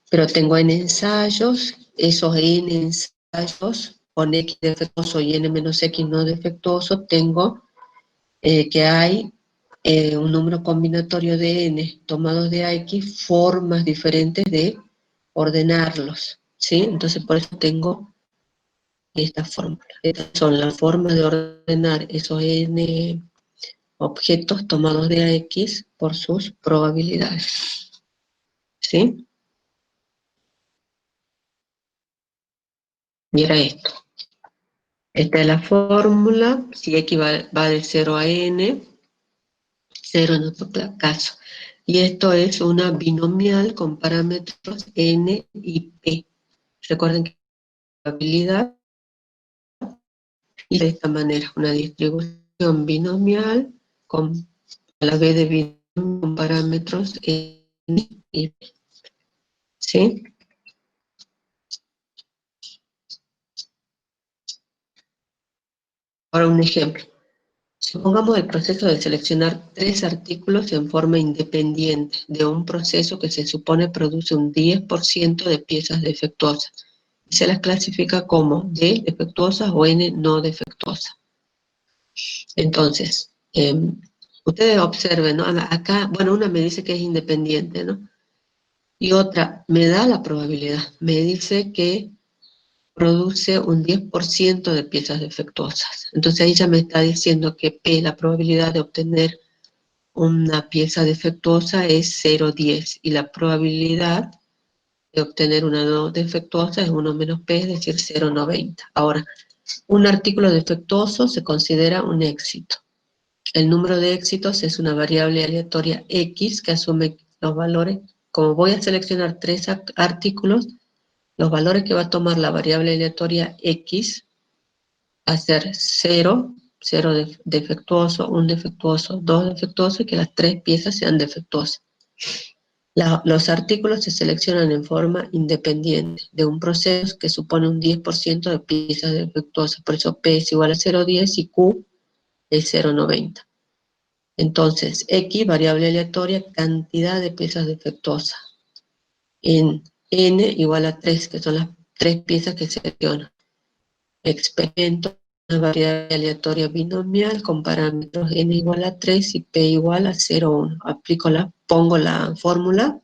Pero tengo n ensayos, esos n ensayos con X defectuoso y n menos X no defectuoso, tengo que hay un número combinatorio de n tomados de X, formas diferentes de ordenarlos, ¿sí? Entonces por eso tengo esta fórmula. Estas son las formas de ordenar esos n objetos tomados de X por sus probabilidades, ¿sí? Mira esto. Esta es la fórmula, si X va de 0 a N, 0 en nuestro caso. Y esto es una binomial con parámetros N y P. Recuerden que la probabilidad y de esta manera, una distribución binomial con a la vez de binomial con parámetros N y P. ¿Sí? Ahora un ejemplo. Supongamos el proceso de seleccionar 3 artículos en forma independiente de un proceso que se supone produce un 10% de piezas defectuosas. Y se las clasifica como D defectuosas o N no defectuosas. Entonces, ustedes observen, ¿no? Acá, bueno, una me dice que es independiente, ¿no? Y otra me da la probabilidad, me dice que produce un 10% de piezas defectuosas. Entonces ahí ya me está diciendo que P, la probabilidad de obtener una pieza defectuosa es 0,10 y la probabilidad de obtener una no defectuosa es 1 menos P, es decir, 0,90. Ahora, un artículo defectuoso se considera un éxito. El número de éxitos es una variable aleatoria X que asume los valores. Como voy a seleccionar 3 artículos, los valores que va a tomar la variable aleatoria X va a ser 0, 0 defectuoso, 1 defectuoso, 2 defectuosos y que las 3 piezas sean defectuosas. Los artículos se seleccionan en forma independiente de un proceso que supone un 10% de piezas defectuosas. Por eso P es igual a 0,10 y Q es 0,90. Entonces, X, variable aleatoria, cantidad de piezas defectuosas. En N igual a 3, que son las 3 piezas que selecciono. Experimento una variable aleatoria binomial con parámetros N igual a 3 y P igual a 0,1. Pongo la fórmula.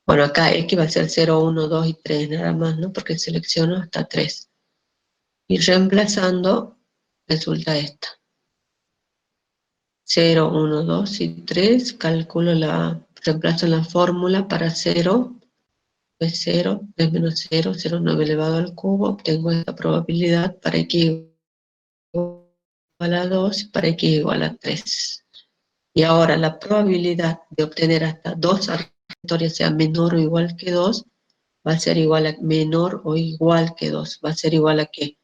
Bueno, acá X va a ser 0, 1, 2 y 3 nada más, ¿no? Porque selecciono hasta 3. Y reemplazando, resulta esta. 0, 1, 2 y 3, reemplazo la fórmula para 0, pues 0, 3 menos 0, 0,9 elevado al cubo, obtengo esta probabilidad para X igual a 2 y para X igual a 3. Y ahora la probabilidad de obtener hasta 2 aleatorias sea menor o igual que 2, va a ser igual a menor o igual que 2. Va a ser igual a ¿qué?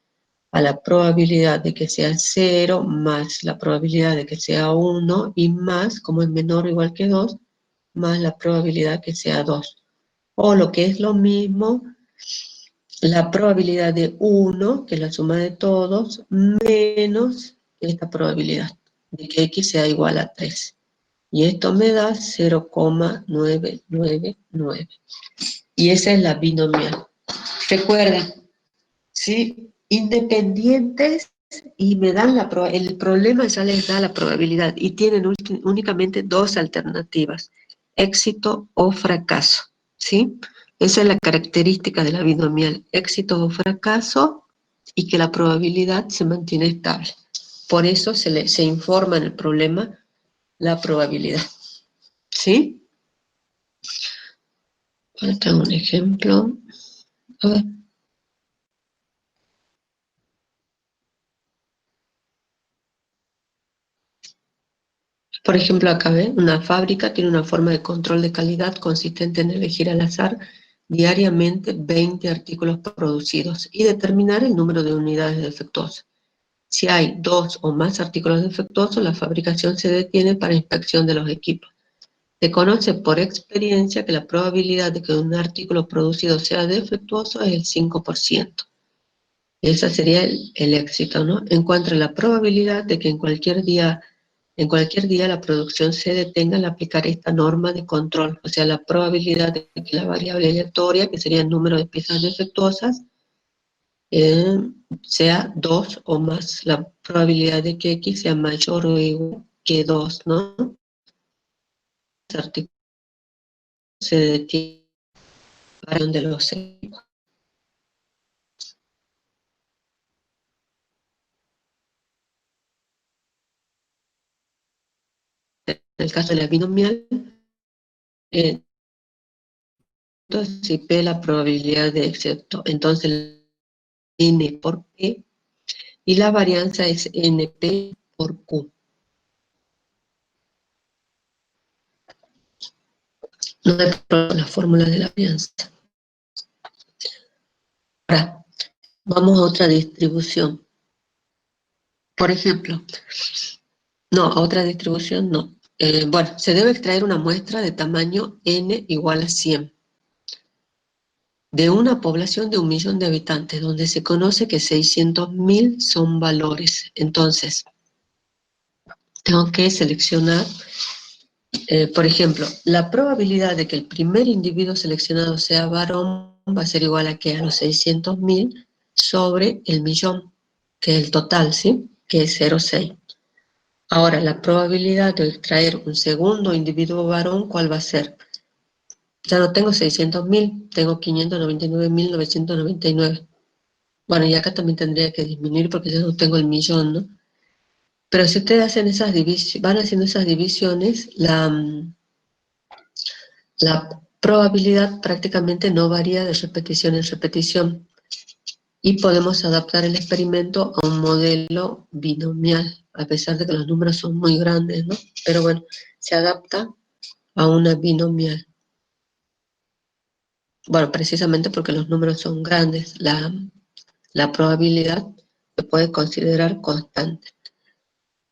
A la probabilidad de que sea 0 más la probabilidad de que sea 1 y más, como es menor o igual que 2, más la probabilidad que sea 2. O lo que es lo mismo, la probabilidad de 1, que es la suma de todos, menos esta probabilidad de que X sea igual a 3. Y esto me da 0,999. Y esa es la binomial. Recuerden, ¿sí? Independientes y me dan el problema ya les da la probabilidad y tienen únicamente 2 alternativas, éxito o fracaso, ¿sí? Esa es la característica de la binomial, éxito o fracaso y que la probabilidad se mantiene estable. Por eso se informa en el problema la probabilidad, ¿sí? Ahora tengo un ejemplo. A ver. Por ejemplo, acá ven, una fábrica tiene una forma de control de calidad consistente en elegir al azar diariamente 20 artículos producidos y determinar el número de unidades defectuosas. Si hay 2 o más artículos defectuosos, la fabricación se detiene para inspección de los equipos. Se conoce por experiencia que la probabilidad de que un artículo producido sea defectuoso es el 5%. Ese sería el éxito, ¿no? Encuentra la probabilidad de que en cualquier día la producción se detenga al aplicar esta norma de control, o sea, la probabilidad de que la variable aleatoria, que sería el número de piezas defectuosas, eh, sea 2 o más, la probabilidad de que X sea mayor o igual que 2, ¿no? Este artículo se detiene de los equipos. En el caso de la binomial, eh, entonces si P la probabilidad de éxito, entonces N por P, y la varianza es NP por Q. No hay problema, la fórmula de la varianza. Ahora, vamos a otra distribución. Por ejemplo, no, a otra distribución no. Bueno, se debe extraer una muestra de tamaño n igual a 100 de una población de 1 millón de habitantes, donde se conoce que 600.000 son valores. Entonces, tengo que seleccionar, por ejemplo, la probabilidad de que el primer individuo seleccionado sea varón va a ser igual a que a los 600.000 sobre el millón, que es el total, ¿sí? Que es 0,6. Ahora, la probabilidad de extraer un segundo individuo varón, ¿cuál va a ser? Ya no tengo 600.000, tengo 599.999. Bueno, y acá también tendría que disminuir porque ya no tengo el millón, ¿no? Pero si ustedes hacen esas van haciendo esas divisiones, la probabilidad prácticamente no varía de repetición en repetición. Y podemos adaptar el experimento a un modelo binomial, a pesar de que los números son muy grandes, ¿no? Pero bueno, se adapta a una binomial. Bueno, precisamente porque los números son grandes, la probabilidad se puede considerar constante.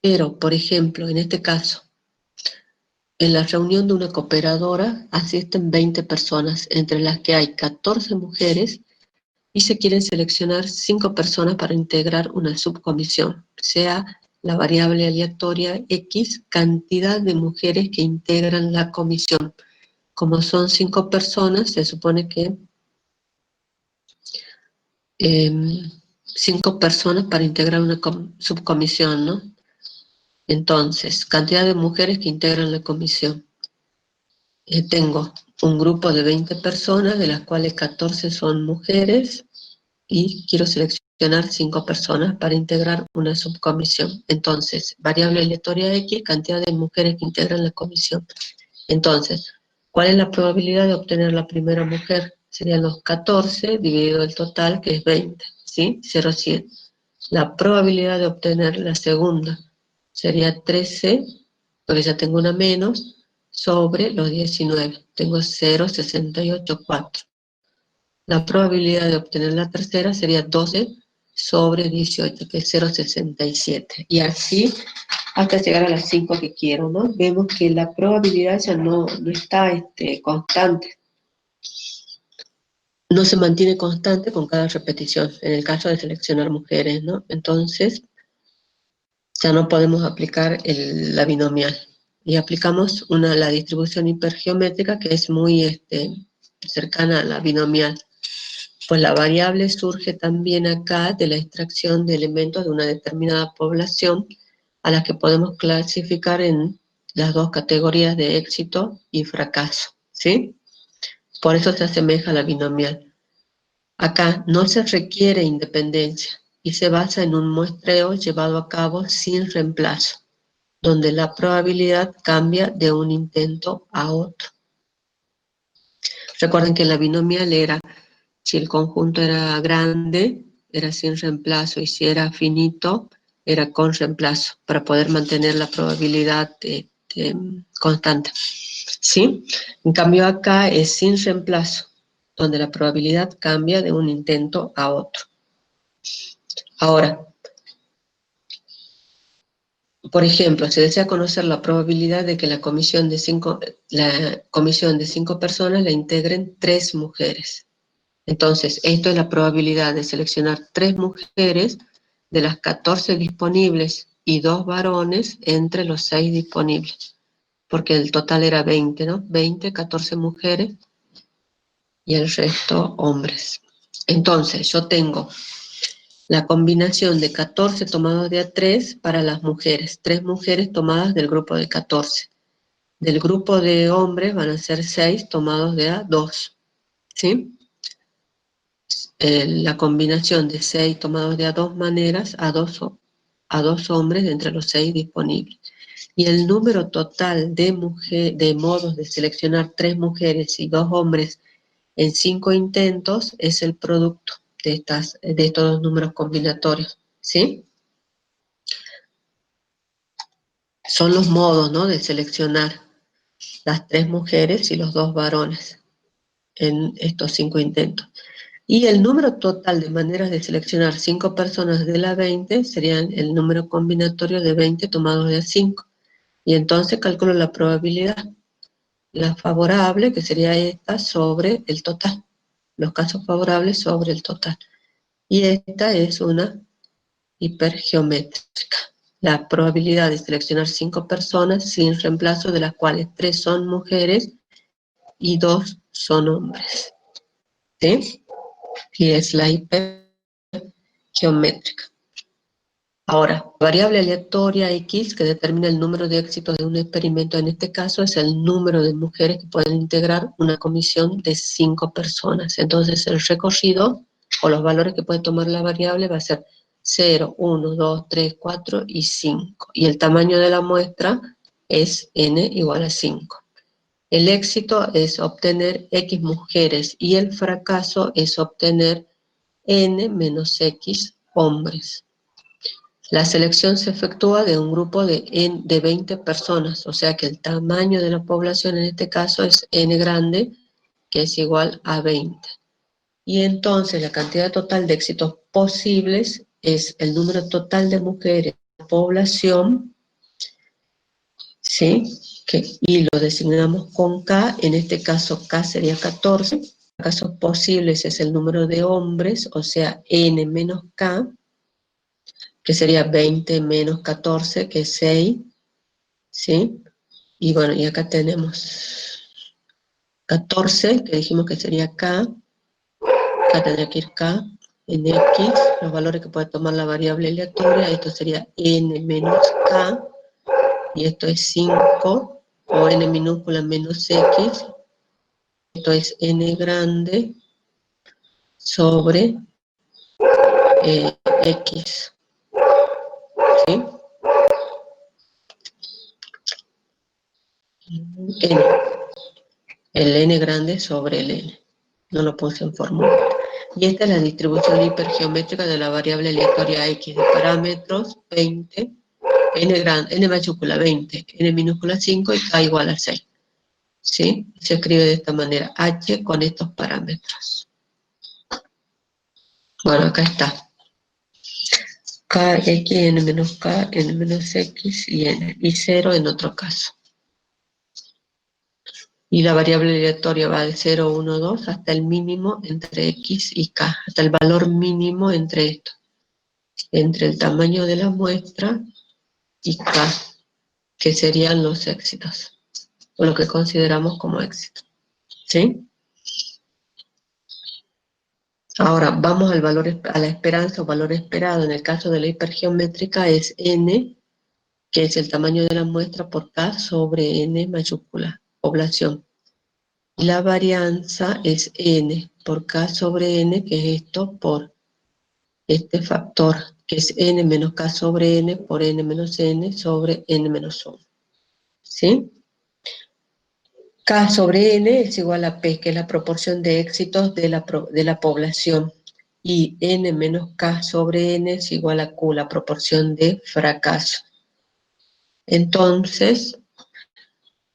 Pero, por ejemplo, en este caso, en la reunión de una cooperadora asisten 20 personas, entre las que hay 14 mujeres, y se quieren seleccionar 5 personas para integrar una subcomisión, sea la variable aleatoria X cantidad de mujeres que integran la comisión. Como son 5 personas, se supone que 5 personas para integrar una subcomisión, ¿no? Entonces, cantidad de mujeres que integran la comisión. Tengo un grupo de 20 personas, de las cuales 14 son mujeres, y quiero seleccionar 5 personas para integrar una subcomisión. Entonces, variable aleatoria X, cantidad de mujeres que integran la comisión. Entonces, ¿cuál es la probabilidad de obtener la primera mujer? Serían los 14 dividido el total, que es 20, ¿sí? 0,100. La probabilidad de obtener la segunda sería 13, porque ya tengo una menos, sobre los 19. Tengo 0,684. La probabilidad de obtener la tercera sería 12 sobre 18, que es 0,67. Y así hasta llegar a las 5 que quiero, ¿no? Vemos que la probabilidad ya no está constante. No se mantiene constante con cada repetición, en el caso de seleccionar mujeres, ¿no? Entonces, ya no podemos aplicar la binomial. Y aplicamos la distribución hipergeométrica, que es muy cercana a la binomial. Pues la variable surge también acá de la extracción de elementos de una determinada población, a la que podemos clasificar en las dos categorías de éxito y fracaso, ¿sí? Por eso se asemeja a la binomial. Acá no se requiere independencia y se basa en un muestreo llevado a cabo sin reemplazo, donde la probabilidad cambia de un intento a otro. Recuerden que la binomial era, si el conjunto era grande, era sin reemplazo, y si era finito, era con reemplazo, para poder mantener la probabilidad constante. ¿Sí? En cambio acá es sin reemplazo, donde la probabilidad cambia de un intento a otro. Ahora, por ejemplo, se desea conocer la probabilidad de que la comisión de 5 personas la integren 3 mujeres. Entonces, esto es la probabilidad de seleccionar 3 mujeres de las 14 disponibles y 2 varones entre los 6 disponibles, porque el total era 20, ¿no? 20, 14 mujeres y el resto hombres. Entonces, yo tengo la combinación de 14 tomados de a 3 para las mujeres, 3 mujeres tomadas del grupo de 14. Del grupo de hombres van a ser 6 tomados de a 2, ¿sí? La combinación de 6 tomados de a dos maneras a dos hombres de entre los 6 disponibles. Y el número total de modos de seleccionar 3 mujeres y 2 hombres en 5 intentos es el producto. de estos dos números combinatorios, ¿sí? Son los modos, ¿no?, de seleccionar las 3 mujeres y los 2 varones en estos 5 intentos. Y el número total de maneras de seleccionar 5 personas de la 20 serían el número combinatorio de 20 tomado de 5. Y entonces calculo la probabilidad, la favorable, que sería esta, sobre el total. Los casos favorables sobre el total. Y esta es una hipergeométrica. La probabilidad de seleccionar 5 personas sin reemplazo, de las cuales 3 son mujeres y 2 son hombres. ¿Sí? Y es la hipergeométrica. Ahora, variable aleatoria X, que determina el número de éxitos de un experimento, en este caso es el número de mujeres que pueden integrar una comisión de 5 personas. Entonces el recorrido o los valores que puede tomar la variable va a ser 0, 1, 2, 3, 4 y 5. Y el tamaño de la muestra es n igual a 5. El éxito es obtener X mujeres y el fracaso es obtener n menos X hombres. La selección se efectúa de un grupo de 20 personas, o sea que el tamaño de la población en este caso es n grande, que es igual a 20. Y entonces la cantidad total de éxitos posibles es el número total de mujeres de la población, ¿sí? Y lo designamos con K, en este caso K sería 14. Casos posibles es el número de hombres, o sea, n menos K, que sería 20 menos 14, que es 6, ¿sí? Y bueno, y acá tenemos 14, que dijimos que sería K, acá tendría que ir K, en X, los valores que puede tomar la variable aleatoria, esto sería n menos K, y esto es 5, o n minúscula menos X, esto es n grande sobre X, ¿sí? N, el n grande sobre el n, no lo puse en fórmula. Y esta es la distribución hipergeométrica de la variable aleatoria X de parámetros 20, n mayúscula 20, n minúscula 5 y K igual a 6. ¿Sí? Se escribe de esta manera, H con estos parámetros. Bueno, acá está. K, X, n menos K, n menos X y n, y 0 en otro caso. Y la variable aleatoria va de 0, 1, 2 hasta el mínimo entre X y K, hasta el valor mínimo entre esto, entre el tamaño de la muestra y K, que serían los éxitos, o lo que consideramos como éxito. ¿Sí? Ahora, vamos al valor, a la esperanza o valor esperado. En el caso de la hipergeométrica es n, que es el tamaño de la muestra, por K sobre n mayúscula, población. Y la varianza es n por K sobre n, que es esto por este factor, que es n menos K sobre n por n menos n sobre n menos 1. ¿Sí? K sobre n es igual a P, que es la proporción de éxitos de la población. Y n menos K sobre n es igual a Q, la proporción de fracaso. Entonces,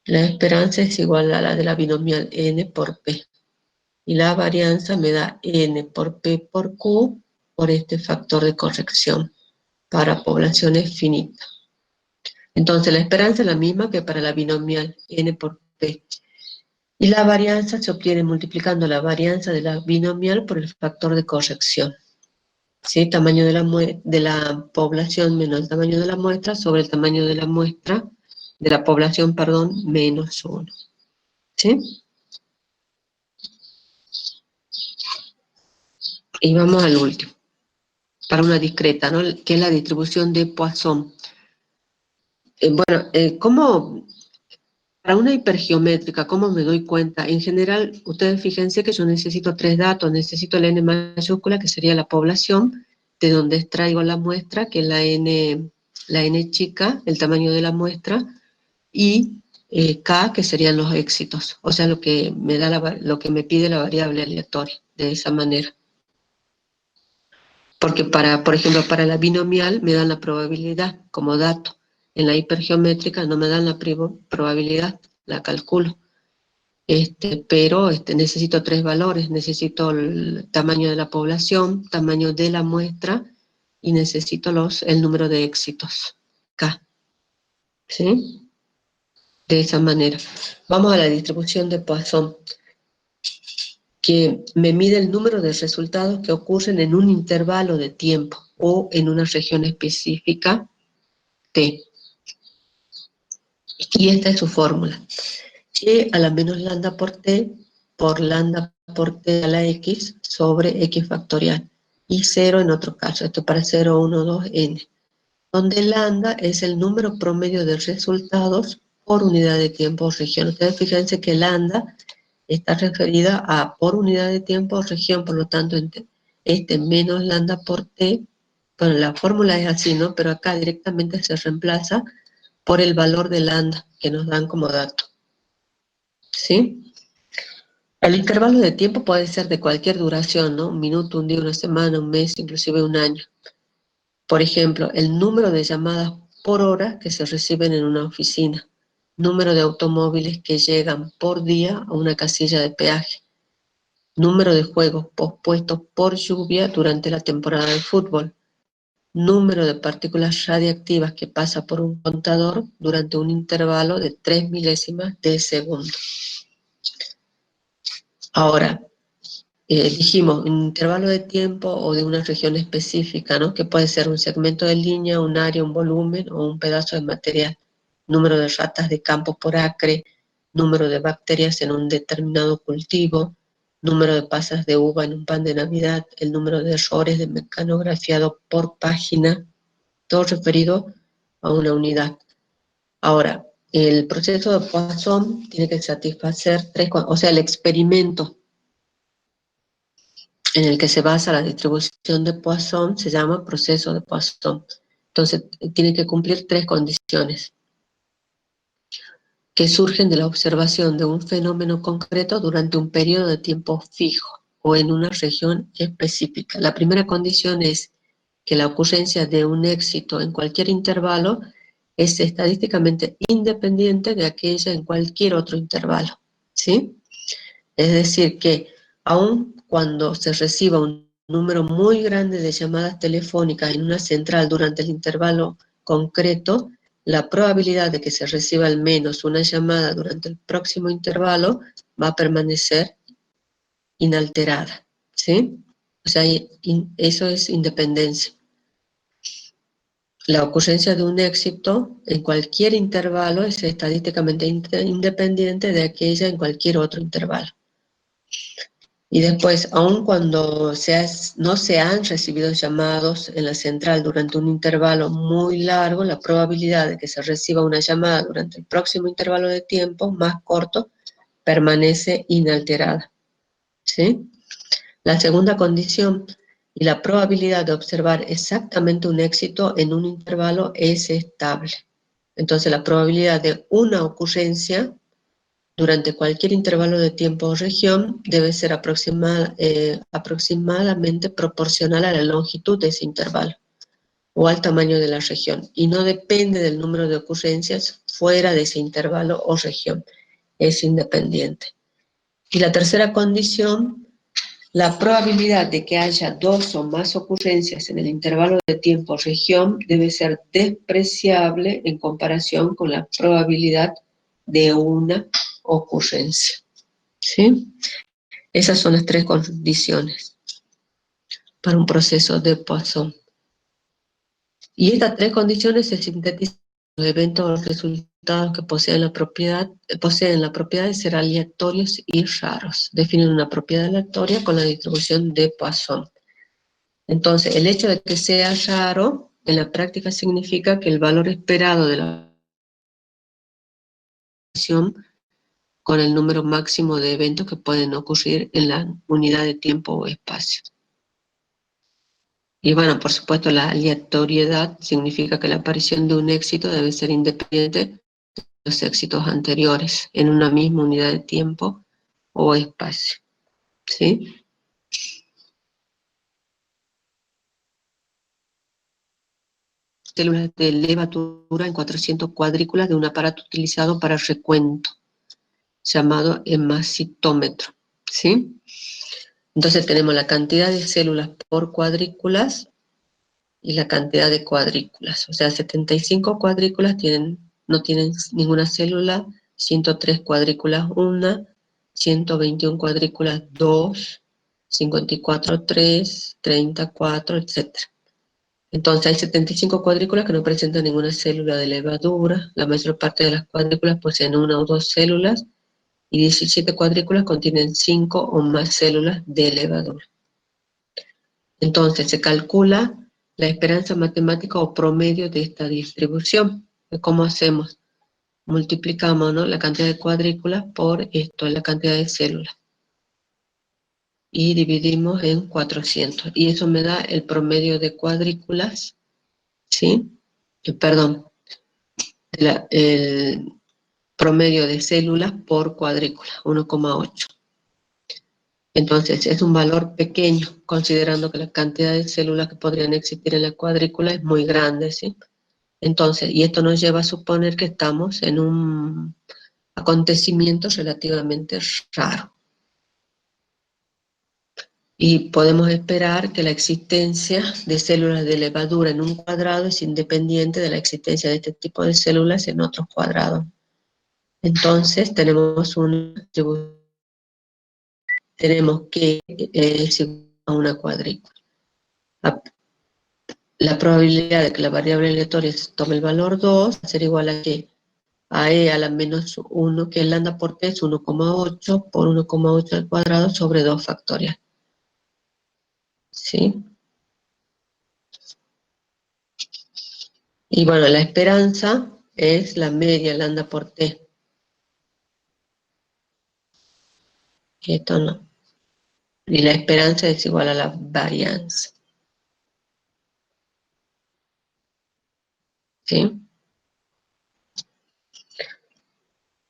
la esperanza es igual a la de la binomial n por P. Y la varianza me da n por P por Q por este factor de corrección para poblaciones finitas. Entonces, la esperanza es la misma que para la binomial n por P. Y la varianza se obtiene multiplicando la varianza de la binomial por el factor de corrección. ¿Sí? Tamaño de la población menos el tamaño de la muestra sobre el tamaño de la muestra, de la población, perdón, menos 1. ¿Sí? Y vamos al último, para una discreta, ¿no? Que es la distribución de Poisson. ¿Cómo, para una hipergeométrica, cómo me doy cuenta? En general, ustedes fíjense que yo necesito 3 datos. Necesito la n mayúscula, que sería la población, de donde extraigo la muestra, que es la n chica, el tamaño de la muestra, y K, que serían los éxitos, o sea, lo que me pide la variable aleatoria, de esa manera. Porque por ejemplo, para la binomial me dan la probabilidad como dato. En la hipergeométrica no me dan la probabilidad, la calculo. Pero necesito tres valores, necesito el tamaño de la población, tamaño de la muestra y necesito el número de éxitos, K, ¿sí? De esa manera. Vamos a la distribución de Poisson, que me mide el número de resultados que ocurren en un intervalo de tiempo o en una región específica T. Y esta es su fórmula. Y a la menos lambda por lambda por t a la x sobre x factorial. Y 0 en otro caso, esto para 0, 1, 2, n. Donde lambda es el número promedio de resultados por unidad de tiempo o región. Ustedes fíjense que lambda está referida a por unidad de tiempo o región, por lo tanto, menos lambda por t, bueno, la fórmula es así, ¿no? Pero acá directamente se reemplaza por el valor de lambda que nos dan como dato. ¿Sí? El intervalo de tiempo puede ser de cualquier duración, ¿no? Un minuto, un día, una semana, un mes, inclusive un año. Por ejemplo, el número de llamadas por hora que se reciben en una oficina, número de automóviles que llegan por día a una casilla de peaje, número de juegos pospuestos por lluvia durante la temporada de fútbol, número de partículas radiactivas que pasa por un contador durante un intervalo de 3 milésimas de segundo. Ahora, dijimos, un intervalo de tiempo o de una región específica, ¿no? Que puede ser un segmento de línea, un área, un volumen o un pedazo de material. Número de ratas de campo por acre, número de bacterias en un determinado cultivo, número de pasas de uva en un pan de Navidad, el número de errores de mecanografiado por página, todo referido a una unidad. Ahora, el proceso de Poisson tiene que satisfacer o sea, el experimento en el que se basa la distribución de Poisson se llama proceso de Poisson. Entonces, tiene que cumplir tres condiciones que surgen de la observación de un fenómeno concreto durante un periodo de tiempo fijo o en una región específica. La primera condición es que la ocurrencia de un éxito en cualquier intervalo es estadísticamente independiente de aquella en cualquier otro intervalo, ¿sí? Es decir, que aun cuando se reciba un número muy grande de llamadas telefónicas en una central durante el intervalo concreto, la probabilidad de que se reciba al menos una llamada durante el próximo intervalo va a permanecer inalterada, ¿sí? O sea, eso es independencia. La ocurrencia de un éxito en cualquier intervalo es estadísticamente independiente de aquella en cualquier otro intervalo. Y después, aun cuando no se han recibido llamados en la central durante un intervalo muy largo, la probabilidad de que se reciba una llamada durante el próximo intervalo de tiempo más corto permanece inalterada, ¿sí? La segunda condición, y la probabilidad de observar exactamente un éxito en un intervalo es estable. Entonces, la probabilidad de una ocurrencia durante cualquier intervalo de tiempo o región debe ser aproximadamente proporcional a la longitud de ese intervalo o al tamaño de la región y no depende del número de ocurrencias fuera de ese intervalo o región. Es independiente. Y la tercera condición, la probabilidad de que haya dos o más ocurrencias en el intervalo de tiempo o región debe ser despreciable en comparación con la probabilidad de una ocurrencia, ¿sí? Esas son las tres condiciones para un proceso de Poisson. Y estas tres condiciones se sintetizan en los eventos o resultados que poseen la propiedad de ser aleatorios y raros. Definen una propiedad aleatoria con la distribución de Poisson. Entonces, el hecho de que sea raro en la práctica significa que el valor esperado de la relación con el número máximo de eventos que pueden ocurrir en la unidad de tiempo o espacio. Y bueno, por supuesto, la aleatoriedad significa que la aparición de un éxito debe ser independiente de los éxitos anteriores en una misma unidad de tiempo o espacio, ¿sí? células de levadura en 400 cuadrículas de un aparato utilizado para recuento, llamado hemacitómetro, ¿sí? Entonces tenemos la cantidad de células por cuadrículas y la cantidad de cuadrículas. O sea, 75 cuadrículas no tienen ninguna célula, 103 cuadrículas una, 121 cuadrículas 2, 54 3, 34, etc. Entonces hay 75 cuadrículas que no presentan ninguna célula de levadura, la mayor parte de las cuadrículas poseen una o dos células, y 17 cuadrículas contienen 5 o más células de levadura. Entonces se calcula la esperanza matemática o promedio de esta distribución. ¿Cómo hacemos? Multiplicamos, ¿no?, la cantidad de cuadrículas por esto, la cantidad de células. Y dividimos en 400. Y eso me da el promedio de cuadrículas, ¿sí? Perdón, el promedio de células por cuadrícula, 1,8. Entonces es un valor pequeño, considerando que la cantidad de células que podrían existir en la cuadrícula es muy grande, ¿sí? Entonces, y esto nos lleva a suponer que estamos en un acontecimiento relativamente raro. Y podemos esperar que la existencia de células de levadura en un cuadrado es independiente de la existencia de este tipo de células en otros cuadrados. Entonces tenemos que es igual a una cuadrícula. La probabilidad de que la variable aleatoria se tome el valor 2 va a ser igual a que a e a la menos 1, que es lambda por t, es 1,8 por 1,8 al cuadrado sobre 2 factorial. ¿Sí? Y bueno, la esperanza es la media lambda por t. Esto no. Y la esperanza es igual a la varianza. ¿Sí?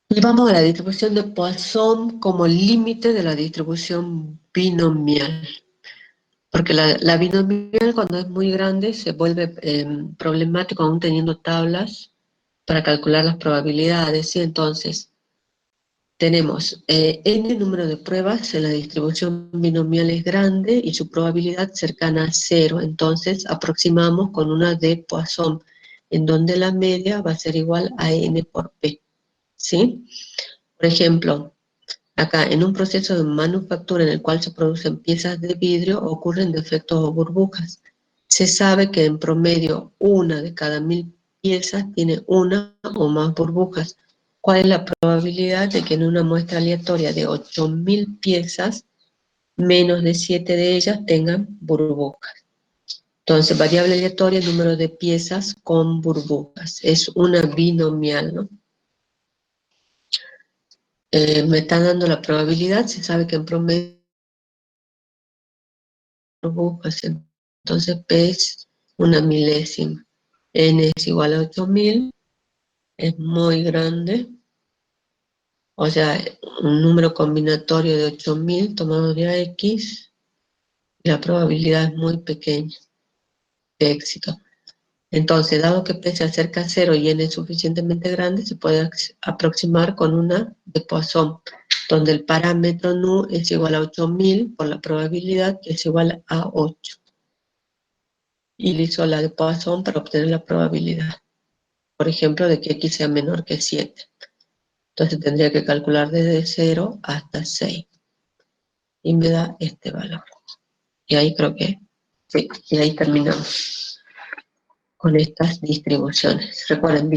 Y vamos a la distribución de Poisson como límite de la distribución binomial. Porque la binomial, cuando es muy grande, se vuelve problemático aún teniendo tablas para calcular las probabilidades, ¿sí? Entonces, tenemos n número de pruebas, en la distribución binomial es grande y su probabilidad cercana a 0, entonces aproximamos con una de Poisson, en donde la media va a ser igual a n por p, ¿sí? Por ejemplo, acá, en un proceso de manufactura en el cual se producen piezas de vidrio, ocurren defectos o burbujas. Se sabe que en promedio una de cada 1000 piezas tiene una o más burbujas. ¿Cuál es la probabilidad de que en una muestra aleatoria de 8000 piezas, menos de 7 de ellas tengan burbujas? Entonces, variable aleatoria, número de piezas con burbujas. Es una binomial, ¿no? Me están dando la probabilidad, se sabe que en promedio burbujas, entonces P es una milésima. N es igual a 8000, es muy grande, o sea, un número combinatorio de 8000 tomado de X, la probabilidad es muy pequeña de éxito. Entonces, dado que P se acerca a 0 y N es suficientemente grande, se puede aproximar con una de Poisson, donde el parámetro nu es igual a 8000 por la probabilidad, que es igual a 8. Y utilizo la de Poisson para obtener la probabilidad, por ejemplo, de que X sea menor que 7. Entonces tendría que calcular desde 0 hasta 6. Y me da este valor. Y ahí creo que, sí, y ahí terminamos con estas distribuciones. Recuerden,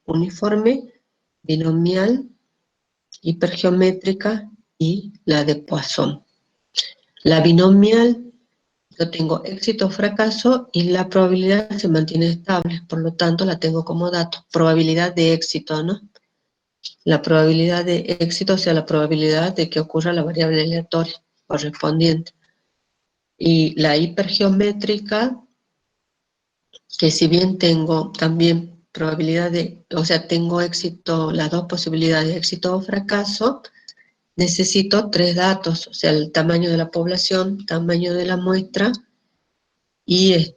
uniforme, binomial, hipergeométrica y la de Poisson. La binomial, yo tengo éxito o fracaso y la probabilidad se mantiene estable, por lo tanto la tengo como dato. Probabilidad de éxito, ¿no? La probabilidad de éxito, o sea, la probabilidad de que ocurra la variable aleatoria correspondiente. Y la hipergeométrica, que si bien tengo también probabilidad de, o sea, tengo éxito, las dos posibilidades de éxito o fracaso, necesito 3 datos, o sea, el tamaño de la población, tamaño de la muestra y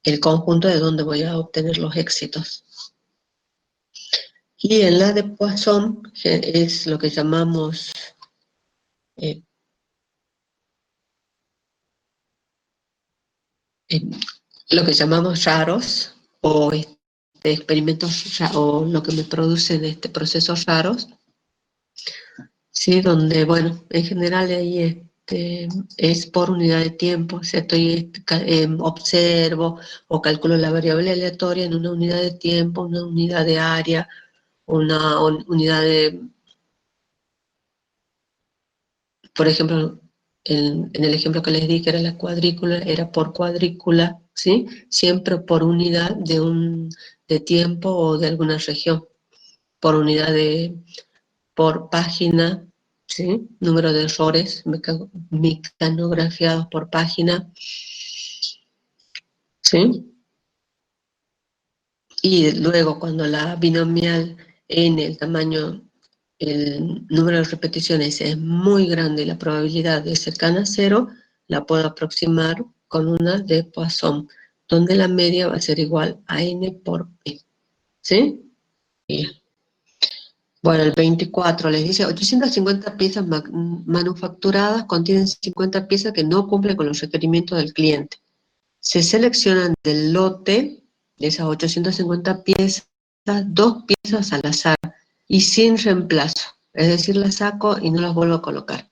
el conjunto de donde voy a obtener los éxitos. Y en la de Poisson, que es lo que llamamos eh, eh, raros, o experimentos o lo que me producen procesos raros, ¿sí? Donde, bueno, en general ahí es por unidad de tiempo, o sea, observo o calculo la variable aleatoria en una unidad de tiempo, una unidad de área, una unidad de, por ejemplo, en el ejemplo que les di, que era la cuadrícula, era por cuadrícula, ¿sí? Siempre por unidad de tiempo o de alguna región, por unidad por página, ¿sí? Número de errores mecanografiados por página, ¿sí? Y luego cuando la binomial n, el número de repeticiones es muy grande y la probabilidad es cercana a cero, la puedo aproximar con una de Poisson, donde la media va a ser igual a n por p, ¿sí? Bien. Bueno, el 24 les dice 850 piezas manufacturadas contienen 50 piezas que no cumplen con los requerimientos del cliente. Se seleccionan del lote de esas 850 piezas, 2 piezas al azar y sin reemplazo, es decir, las saco y no las vuelvo a colocar.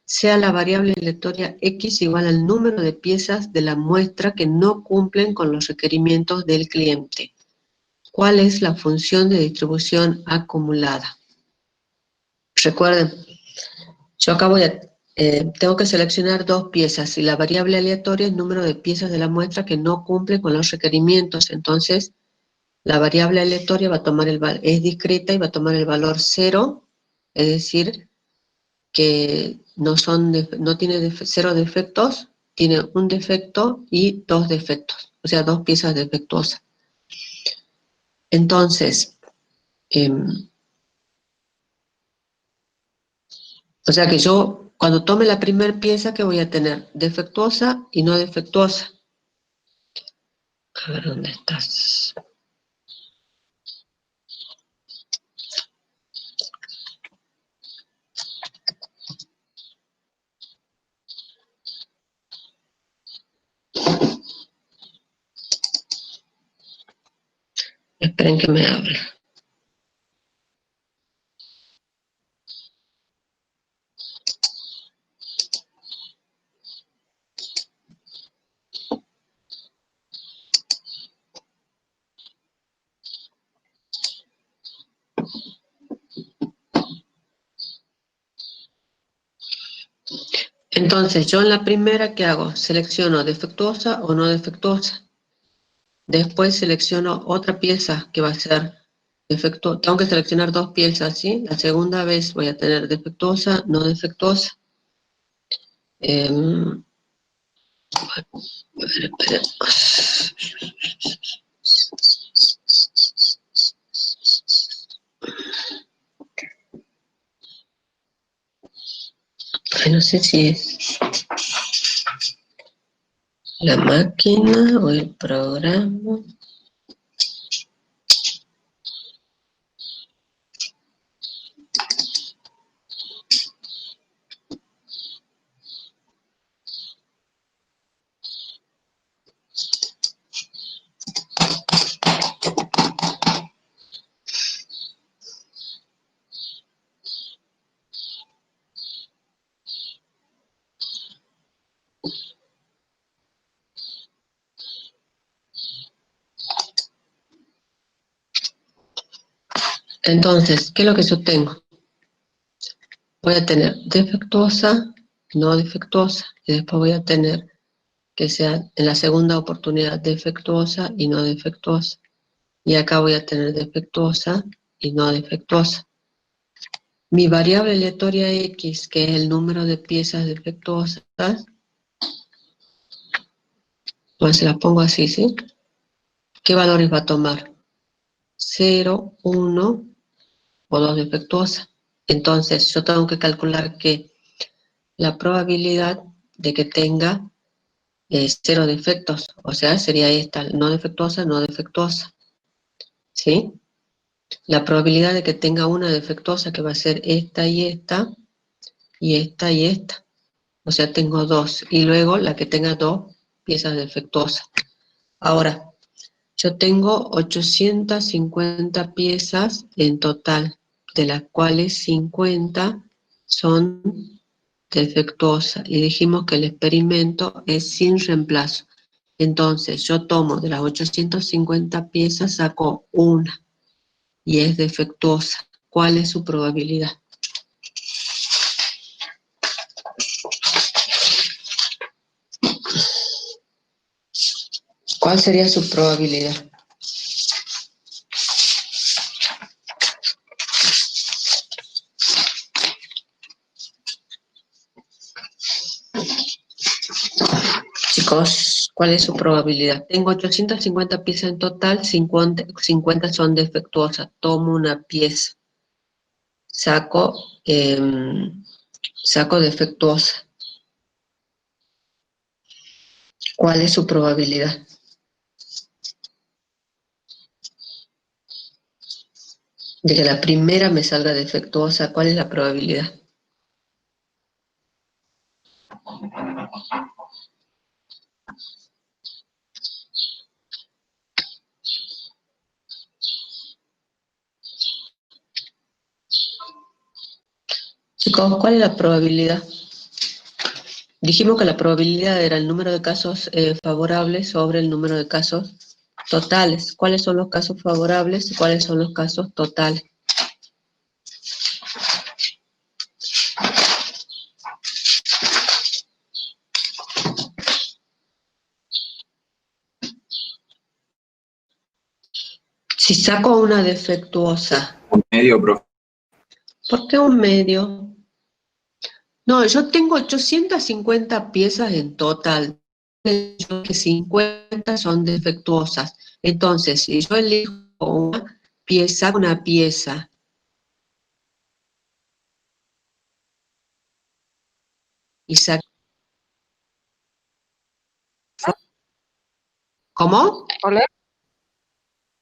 Sea la variable aleatoria x igual al número de piezas de la muestra que no cumplen con los requerimientos del cliente. ¿Cuál es la función de distribución acumulada? Recuerden, yo acá tengo que seleccionar 2 piezas y la variable aleatoria es el número de piezas de la muestra que no cumple con los requerimientos. Entonces, la variable aleatoria va a tomar es discreta y va a tomar el valor 0, es decir, que no tiene 0 defectos, tiene un defecto y 2 defectos, o sea, 2 piezas defectuosas. Entonces, o sea que yo, cuando tome la primera pieza, ¿qué voy a tener? Defectuosa y no defectuosa. A ver, ¿dónde estás? Esperen que me hable. Entonces, yo en la primera, ¿qué hago? Selecciono defectuosa o no defectuosa. Después selecciono otra pieza que va a ser defectuosa. Tengo que seleccionar 2 piezas, ¿sí? La segunda vez voy a tener defectuosa, no defectuosa. Bueno, a ver, esperen. Ay, no sé si es la máquina o el programa. Entonces, ¿qué es lo que yo tengo? Voy a tener defectuosa, no defectuosa, y después voy a tener que sea en la segunda oportunidad defectuosa y no defectuosa. Y acá voy a tener defectuosa y no defectuosa. Mi variable aleatoria x, que es el número de piezas defectuosas, pues se las pongo así, ¿sí? ¿Qué valores va a tomar? 0, 1 o 2 defectuosas. Entonces, yo tengo que calcular que la probabilidad de que tenga cero defectos, o sea, sería esta, no defectuosa, no defectuosa, ¿sí? La probabilidad de que tenga una defectuosa, que va a ser esta y esta, y esta y esta, o sea, tengo dos, y luego la que tenga dos piezas defectuosas. Ahora, yo tengo 850 piezas en total, de las cuales 50 son defectuosas, y dijimos que el experimento es sin reemplazo. Entonces, yo tomo de las 850 piezas, saco una, y es defectuosa. ¿Cuál es su probabilidad? ¿Cuál sería su probabilidad? Chicos, ¿cuál es su probabilidad? Tengo 850 piezas en total, 50 son defectuosas. Tomo una pieza, saco, saco defectuosa. ¿Cuál es su probabilidad? De que la primera me salga defectuosa, ¿cuál es la probabilidad? Chicos, ¿cuál es la probabilidad? Dijimos que la probabilidad era el número de casos favorables sobre el número de casos totales. ¿Cuáles son los casos favorables y cuáles son los casos totales? Si saco una defectuosa, Un medio, profe. ¿por qué un medio? No, yo tengo 850 piezas en total, que 50 son defectuosas. Entonces, si yo elijo una pieza, y saco... ¿Cómo? Hola.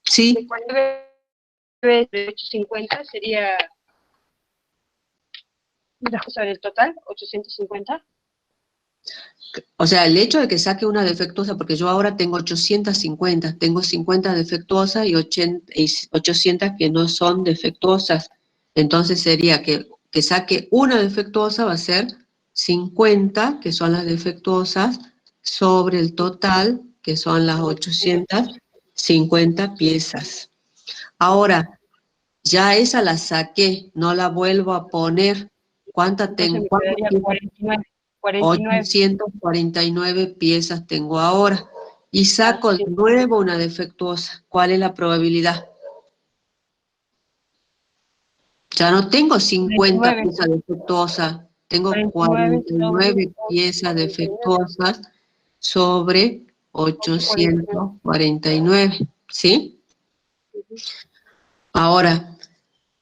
Sí. De 850 sería sobre el total, 850. O sea, el hecho de que saque una defectuosa, porque yo ahora tengo 850, tengo 50 defectuosas y 800 que no son defectuosas. Entonces sería que saque una defectuosa, va a ser 50, que son las defectuosas, sobre el total, que son las 850 piezas. Ahora, ya esa la saqué, no la vuelvo a poner. ¿Cuánta tengo? Me quedaría 49. 849 piezas tengo ahora. Y saco de nuevo una defectuosa. ¿Cuál es la probabilidad? Ya no tengo 50 piezas defectuosas, tengo 49 piezas defectuosas sobre 849, ¿sí? Ahora,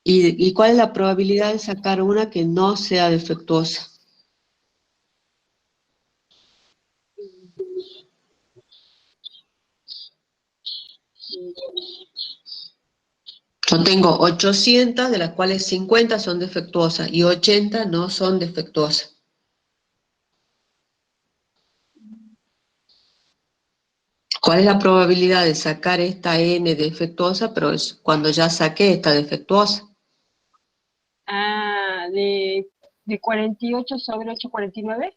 ¿y cuál es la probabilidad de sacar una que no sea defectuosa? Yo tengo 800, de las cuales 50 son defectuosas y 80 no son defectuosas. ¿Cuál es la probabilidad de sacar esta N defectuosa, pero es cuando ya saqué esta defectuosa? Ah, de 48 sobre 849.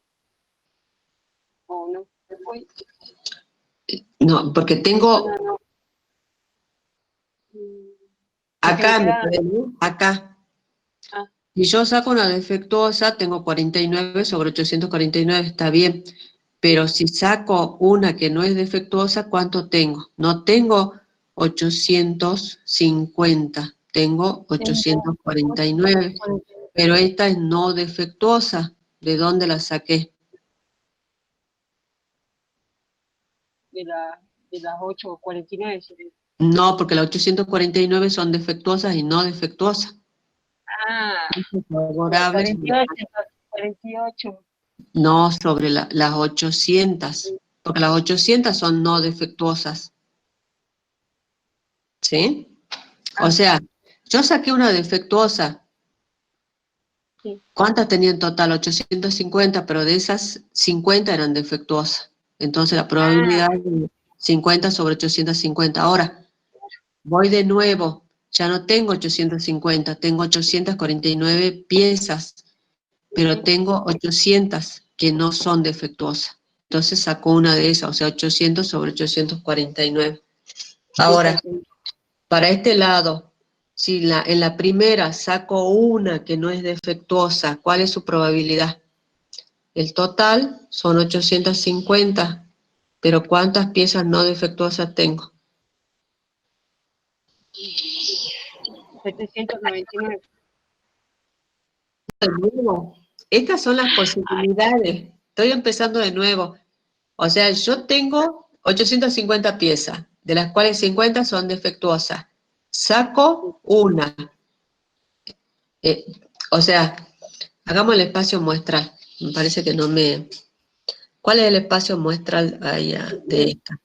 ¿O no? Uy. No, porque tengo... No. Acá, acá. Ah. Si yo saco una defectuosa, tengo 49 sobre 849, está bien. Pero si saco una que no es defectuosa, ¿cuánto tengo? No tengo 850, tengo 849. Pero esta es no defectuosa. ¿De dónde la saqué? De las 849. No, porque las 849 son defectuosas y no defectuosas. Ah, Favorables. 48. No, sobre las 800. porque las 800 son no defectuosas, ¿sí? O sea, yo saqué una defectuosa. Sí. ¿Cuántas tenía en total? 850, pero de esas 50 eran defectuosas. Entonces la probabilidad de 50 sobre 850. Ahora, voy de nuevo. Ya no tengo 850, tengo 849 piezas, pero tengo 800 que no son defectuosas. Entonces saco una de esas, o sea, 800 sobre 849. Ahora, para este lado, si en la primera saco una que no es defectuosa, ¿cuál es su probabilidad? El total son 850, pero ¿cuántas piezas no defectuosas tengo? 799. De nuevo, estas son las posibilidades. Estoy empezando de nuevo. O sea, yo tengo 850 piezas, de las cuales 50 son defectuosas. Saco una. Eh, o sea, hagamos el espacio muestral. Me parece que no me... ¿Cuál es el espacio muestral de esta?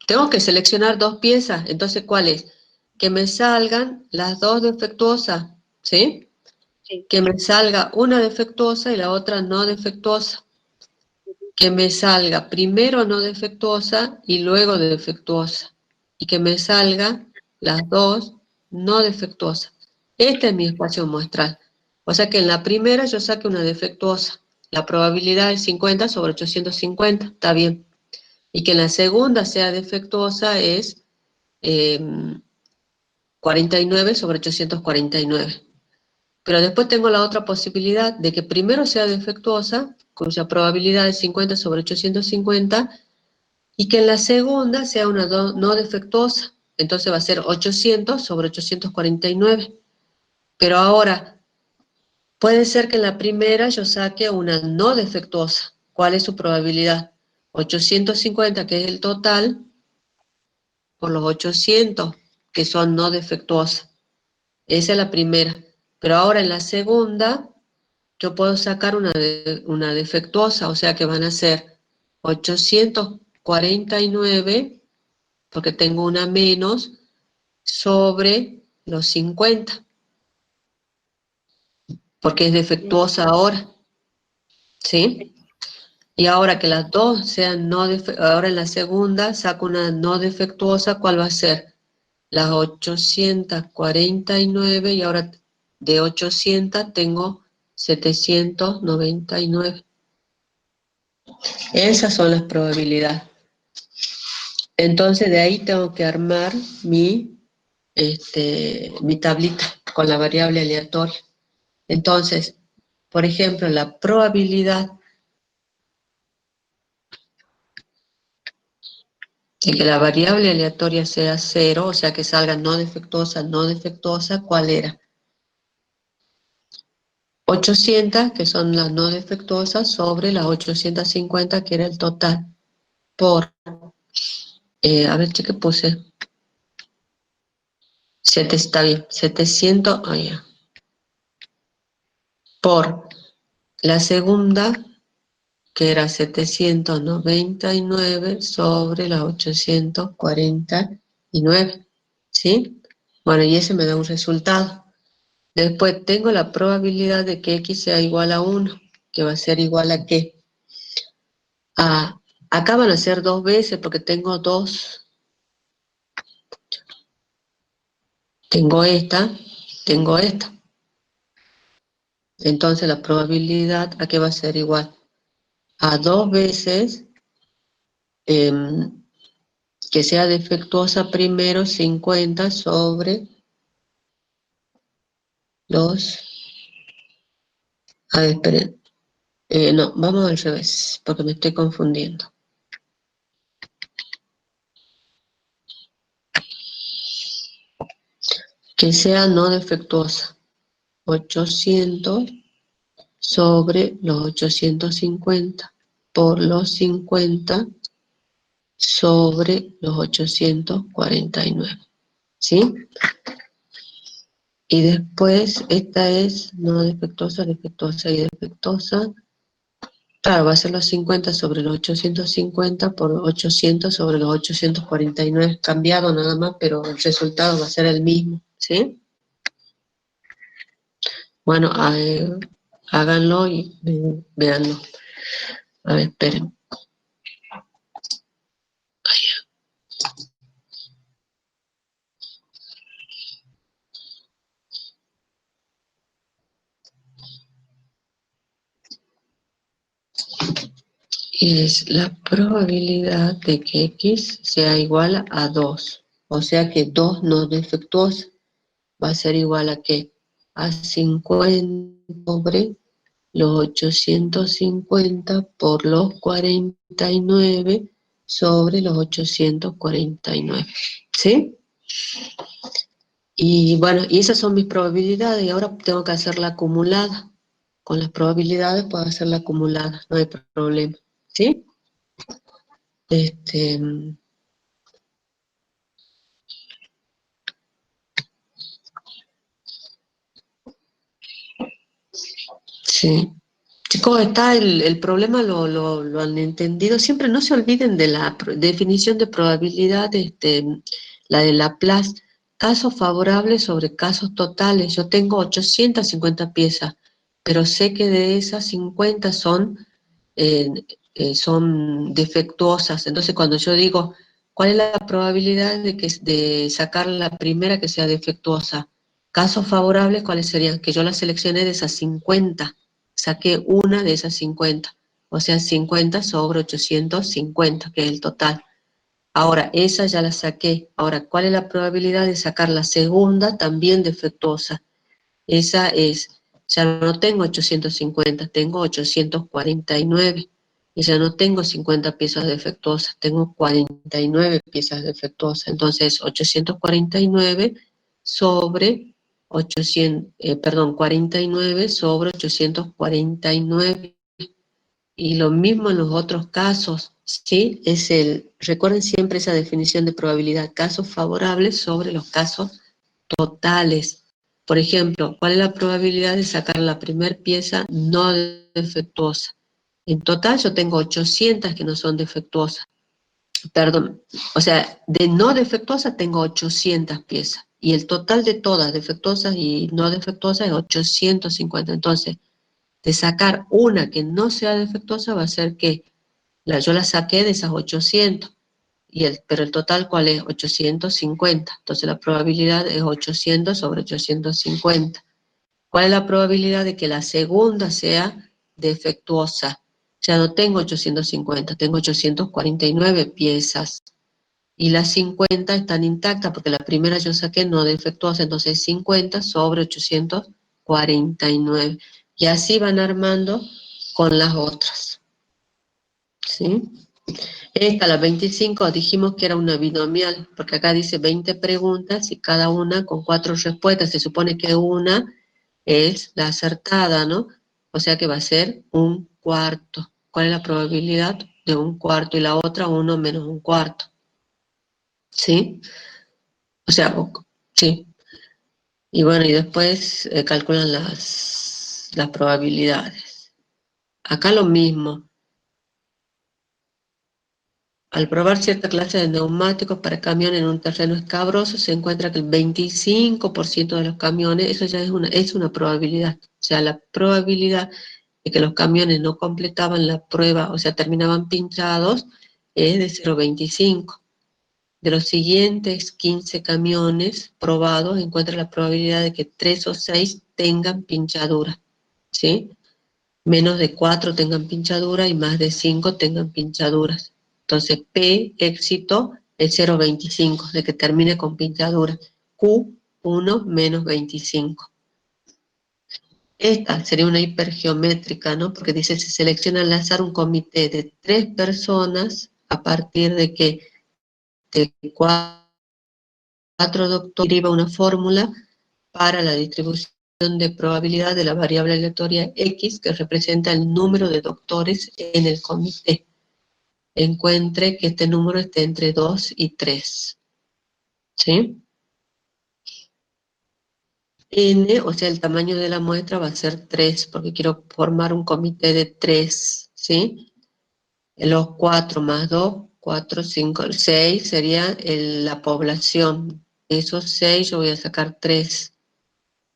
Tengo que seleccionar dos piezas, entonces ¿cuál es? Que me salgan las dos defectuosas, ¿sí? Sí. Que me salga una defectuosa y la otra no defectuosa. Que me salga primero no defectuosa y luego defectuosa. Y que me salga las dos no defectuosas. Este es mi espacio muestral. O sea que en la primera yo saque una defectuosa. La probabilidad es 50 sobre 850, está bien. Y que en la segunda sea defectuosa es 49 sobre 849. Pero después tengo la otra posibilidad de que primero sea defectuosa, cuya probabilidad es 50 sobre 850, y que en la segunda sea una no defectuosa. Entonces va a ser 800 sobre 849. Pero ahora, puede ser que en la primera yo saque una no defectuosa. ¿Cuál es su probabilidad? 850, que es el total, por los 800, que son no defectuosas. Esa es la primera. Pero ahora en la segunda, yo puedo sacar una defectuosa, o sea que van a ser 849, porque tengo una menos, sobre los 50, porque es defectuosa ahora, ¿sí? Y ahora que las dos sean no defectuosas, ahora en la segunda saco una no defectuosa, ¿cuál va a ser? Las 849 y ahora de 800 tengo 799. Esas son las probabilidades. Entonces de ahí tengo que armar mi tablita con la variable aleatoria. Entonces, por ejemplo, la probabilidad de que la variable aleatoria sea 0, o sea que salga no defectuosa, ¿cuál era? 800, que son las no defectuosas, sobre las 850, que era el total, por, a ver, ¿qué puse? Está bien, 700, ya. Por la segunda, que era 799 sobre las 849, ¿sí? Bueno, y ese me da un resultado. Después tengo la probabilidad de que x sea igual a 1, que va a ser igual a ¿qué? Acá van a ser dos veces porque tengo dos. Tengo esta. Entonces la probabilidad, ¿a qué va a ser igual? A dos veces que sea defectuosa primero 50 sobre los... A ver, esperen. No, vamos al revés, porque me estoy confundiendo. Que sea no defectuosa. 800 sobre los 850 por los 50 sobre los 849. ¿Sí? Y después esta es no defectuosa, defectuosa y defectuosa. Claro, va a ser los 50 sobre los 850 por 800 sobre los 849, cambiado nada más, pero el resultado va a ser el mismo, ¿sí? Bueno, háganlo y véanlo. A ver, esperen. Es la probabilidad de que X sea igual a 2. O sea que 2 no defectuosa va a ser igual a ¿qué? A 50 sobre los 850 por los 49 sobre los 849. ¿Sí? Y bueno, y esas son mis probabilidades y ahora tengo que hacer la acumulada. Con las probabilidades puedo hacer la acumulada, no hay problema. ¿Sí? Este, sí. Chicos, está el problema, lo han entendido. Siempre no se olviden de la definición de probabilidad, la de Laplace. Casos favorables sobre casos totales. Yo tengo 850 piezas, pero sé que de esas 50 eh, son defectuosas. Entonces, cuando yo digo, ¿cuál es la probabilidad de sacar la primera que sea defectuosa? Casos favorables, ¿cuáles serían? Que yo la seleccioné de esas 50, saqué una de esas 50, o sea, 50 sobre 850, que es el total. Ahora, esa ya la saqué. Ahora, ¿cuál es la probabilidad de sacar la segunda también defectuosa? Esa es, ya no tengo 850, tengo 849. Y ya no tengo 50 piezas defectuosas, tengo 49 piezas defectuosas. Entonces, 849 sobre 49 sobre 849. Y lo mismo en los otros casos, ¿sí? Recuerden siempre esa definición de probabilidad, casos favorables sobre los casos totales. Por ejemplo, ¿cuál es la probabilidad de sacar la primera pieza no defectuosa? En total yo tengo 800 que no son defectuosas. Perdón, o sea, de no defectuosas tengo 800 piezas. Y el total de todas defectuosas y no defectuosas es 850. Entonces, de sacar una que no sea defectuosa va a ser que yo la saqué de esas 800. Pero el total, ¿cuál es? 850. Entonces la probabilidad es 800 sobre 850. ¿Cuál es la probabilidad de que la segunda sea defectuosa? Ya no tengo 850, tengo 849 piezas. Y las 50 están intactas porque la primera yo saqué no defectuosa, entonces 50 sobre 849. Y así van armando con las otras. ¿Sí? Esta, la 25, dijimos que era una binomial, porque acá dice 20 preguntas y cada una con 4 respuestas. Se supone que una es la acertada, ¿no? O sea que va a ser un cuarto. ¿Cuál es la probabilidad de un cuarto? Y la otra, 1 menos un cuarto. ¿Sí? O sea, sí. Y bueno, y después calculan las probabilidades. Acá lo mismo. Al probar cierta clase de neumáticos para camiones en un terreno escabroso, se encuentra que el 25% de los camiones, eso ya es una probabilidad. O sea, la probabilidad de que los camiones no completaban la prueba, o sea, terminaban pinchados, es de 0,25. De los siguientes 15 camiones probados, encuentra la probabilidad de que 3 o 6 tengan pinchadura, ¿sí? Menos de 4 tengan pinchadura y más de 5 tengan pinchaduras. Entonces, P, éxito, es 0,25, de que termine con pinchadura. Q, 1 menos 25. Esta sería una hipergeométrica, ¿no? Porque dice, se selecciona al azar un comité de 3 personas a partir de que de 4 doctores deriva una fórmula para la distribución de probabilidad de la variable aleatoria X, que representa el número de doctores en el comité. Encuentre que este número esté entre 2 y 3. ¿Sí? N, o sea, el tamaño de la muestra va a ser 3, porque quiero formar un comité de 3. ¿sí? Los 4 más 2, 4, 5, 6 sería la población. De esos 6 yo voy a sacar 3.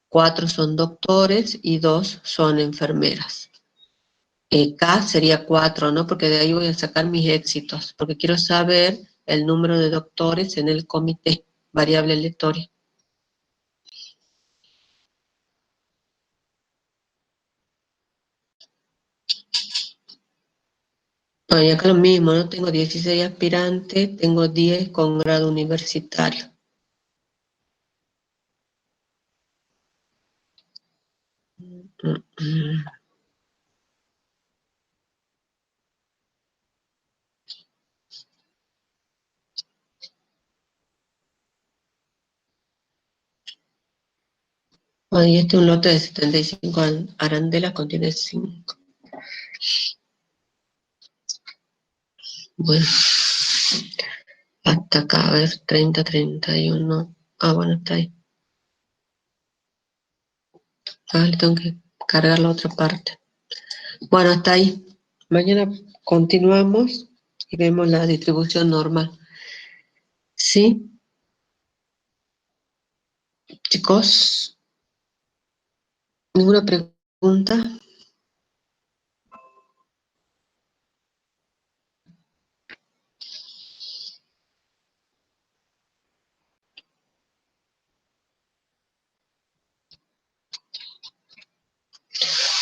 4 son doctores y 2 son enfermeras. K sería 4, ¿no? Porque de ahí voy a sacar mis éxitos, porque quiero saber el número de doctores en el comité, variable aleatoria. Ah, y acá lo mismo, ¿no? Tengo 16 aspirantes, tengo 10 con grado universitario. Ah, y este es un lote de 75 arandelas, contiene 5. Bueno, hasta acá, a ver, 30, 31. Ah, bueno, está ahí. Ah, le tengo que cargar la otra parte. Bueno, hasta ahí. Mañana continuamos y vemos la distribución normal. ¿Sí, chicos? ¿Ninguna pregunta?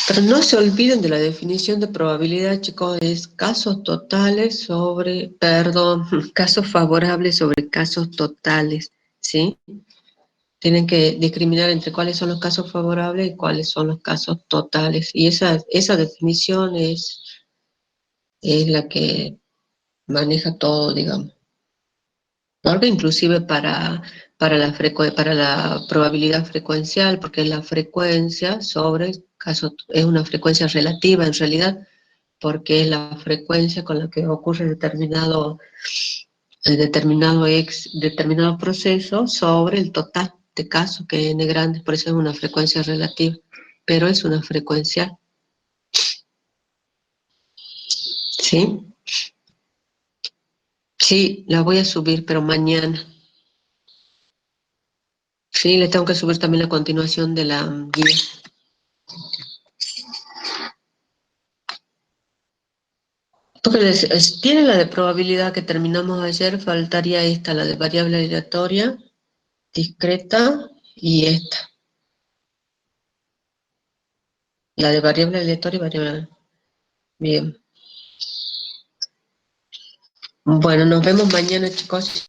Pero no se olviden de la definición de probabilidad, chicos, es casos totales sobre, perdón, casos favorables sobre casos totales, ¿sí? Tienen que discriminar entre cuáles son los casos favorables y cuáles son los casos totales. Y esa definición es la que maneja todo, digamos. Porque inclusive para la probabilidad frecuencial, porque es la frecuencia sobre caso, es una frecuencia relativa en realidad, porque es la frecuencia con la que ocurre determinado proceso sobre el total de casos, que es n grande, por eso es una frecuencia relativa, pero es una frecuencia, ¿sí? Sí, la voy a subir, pero mañana. Sí, le tengo que subir también la continuación de la guía. Porque tiene la de probabilidad que terminamos ayer, faltaría esta, la de variable aleatoria, discreta, y esta, la de variable aleatoria y variable. Bien. Bueno, nos vemos mañana, chicos.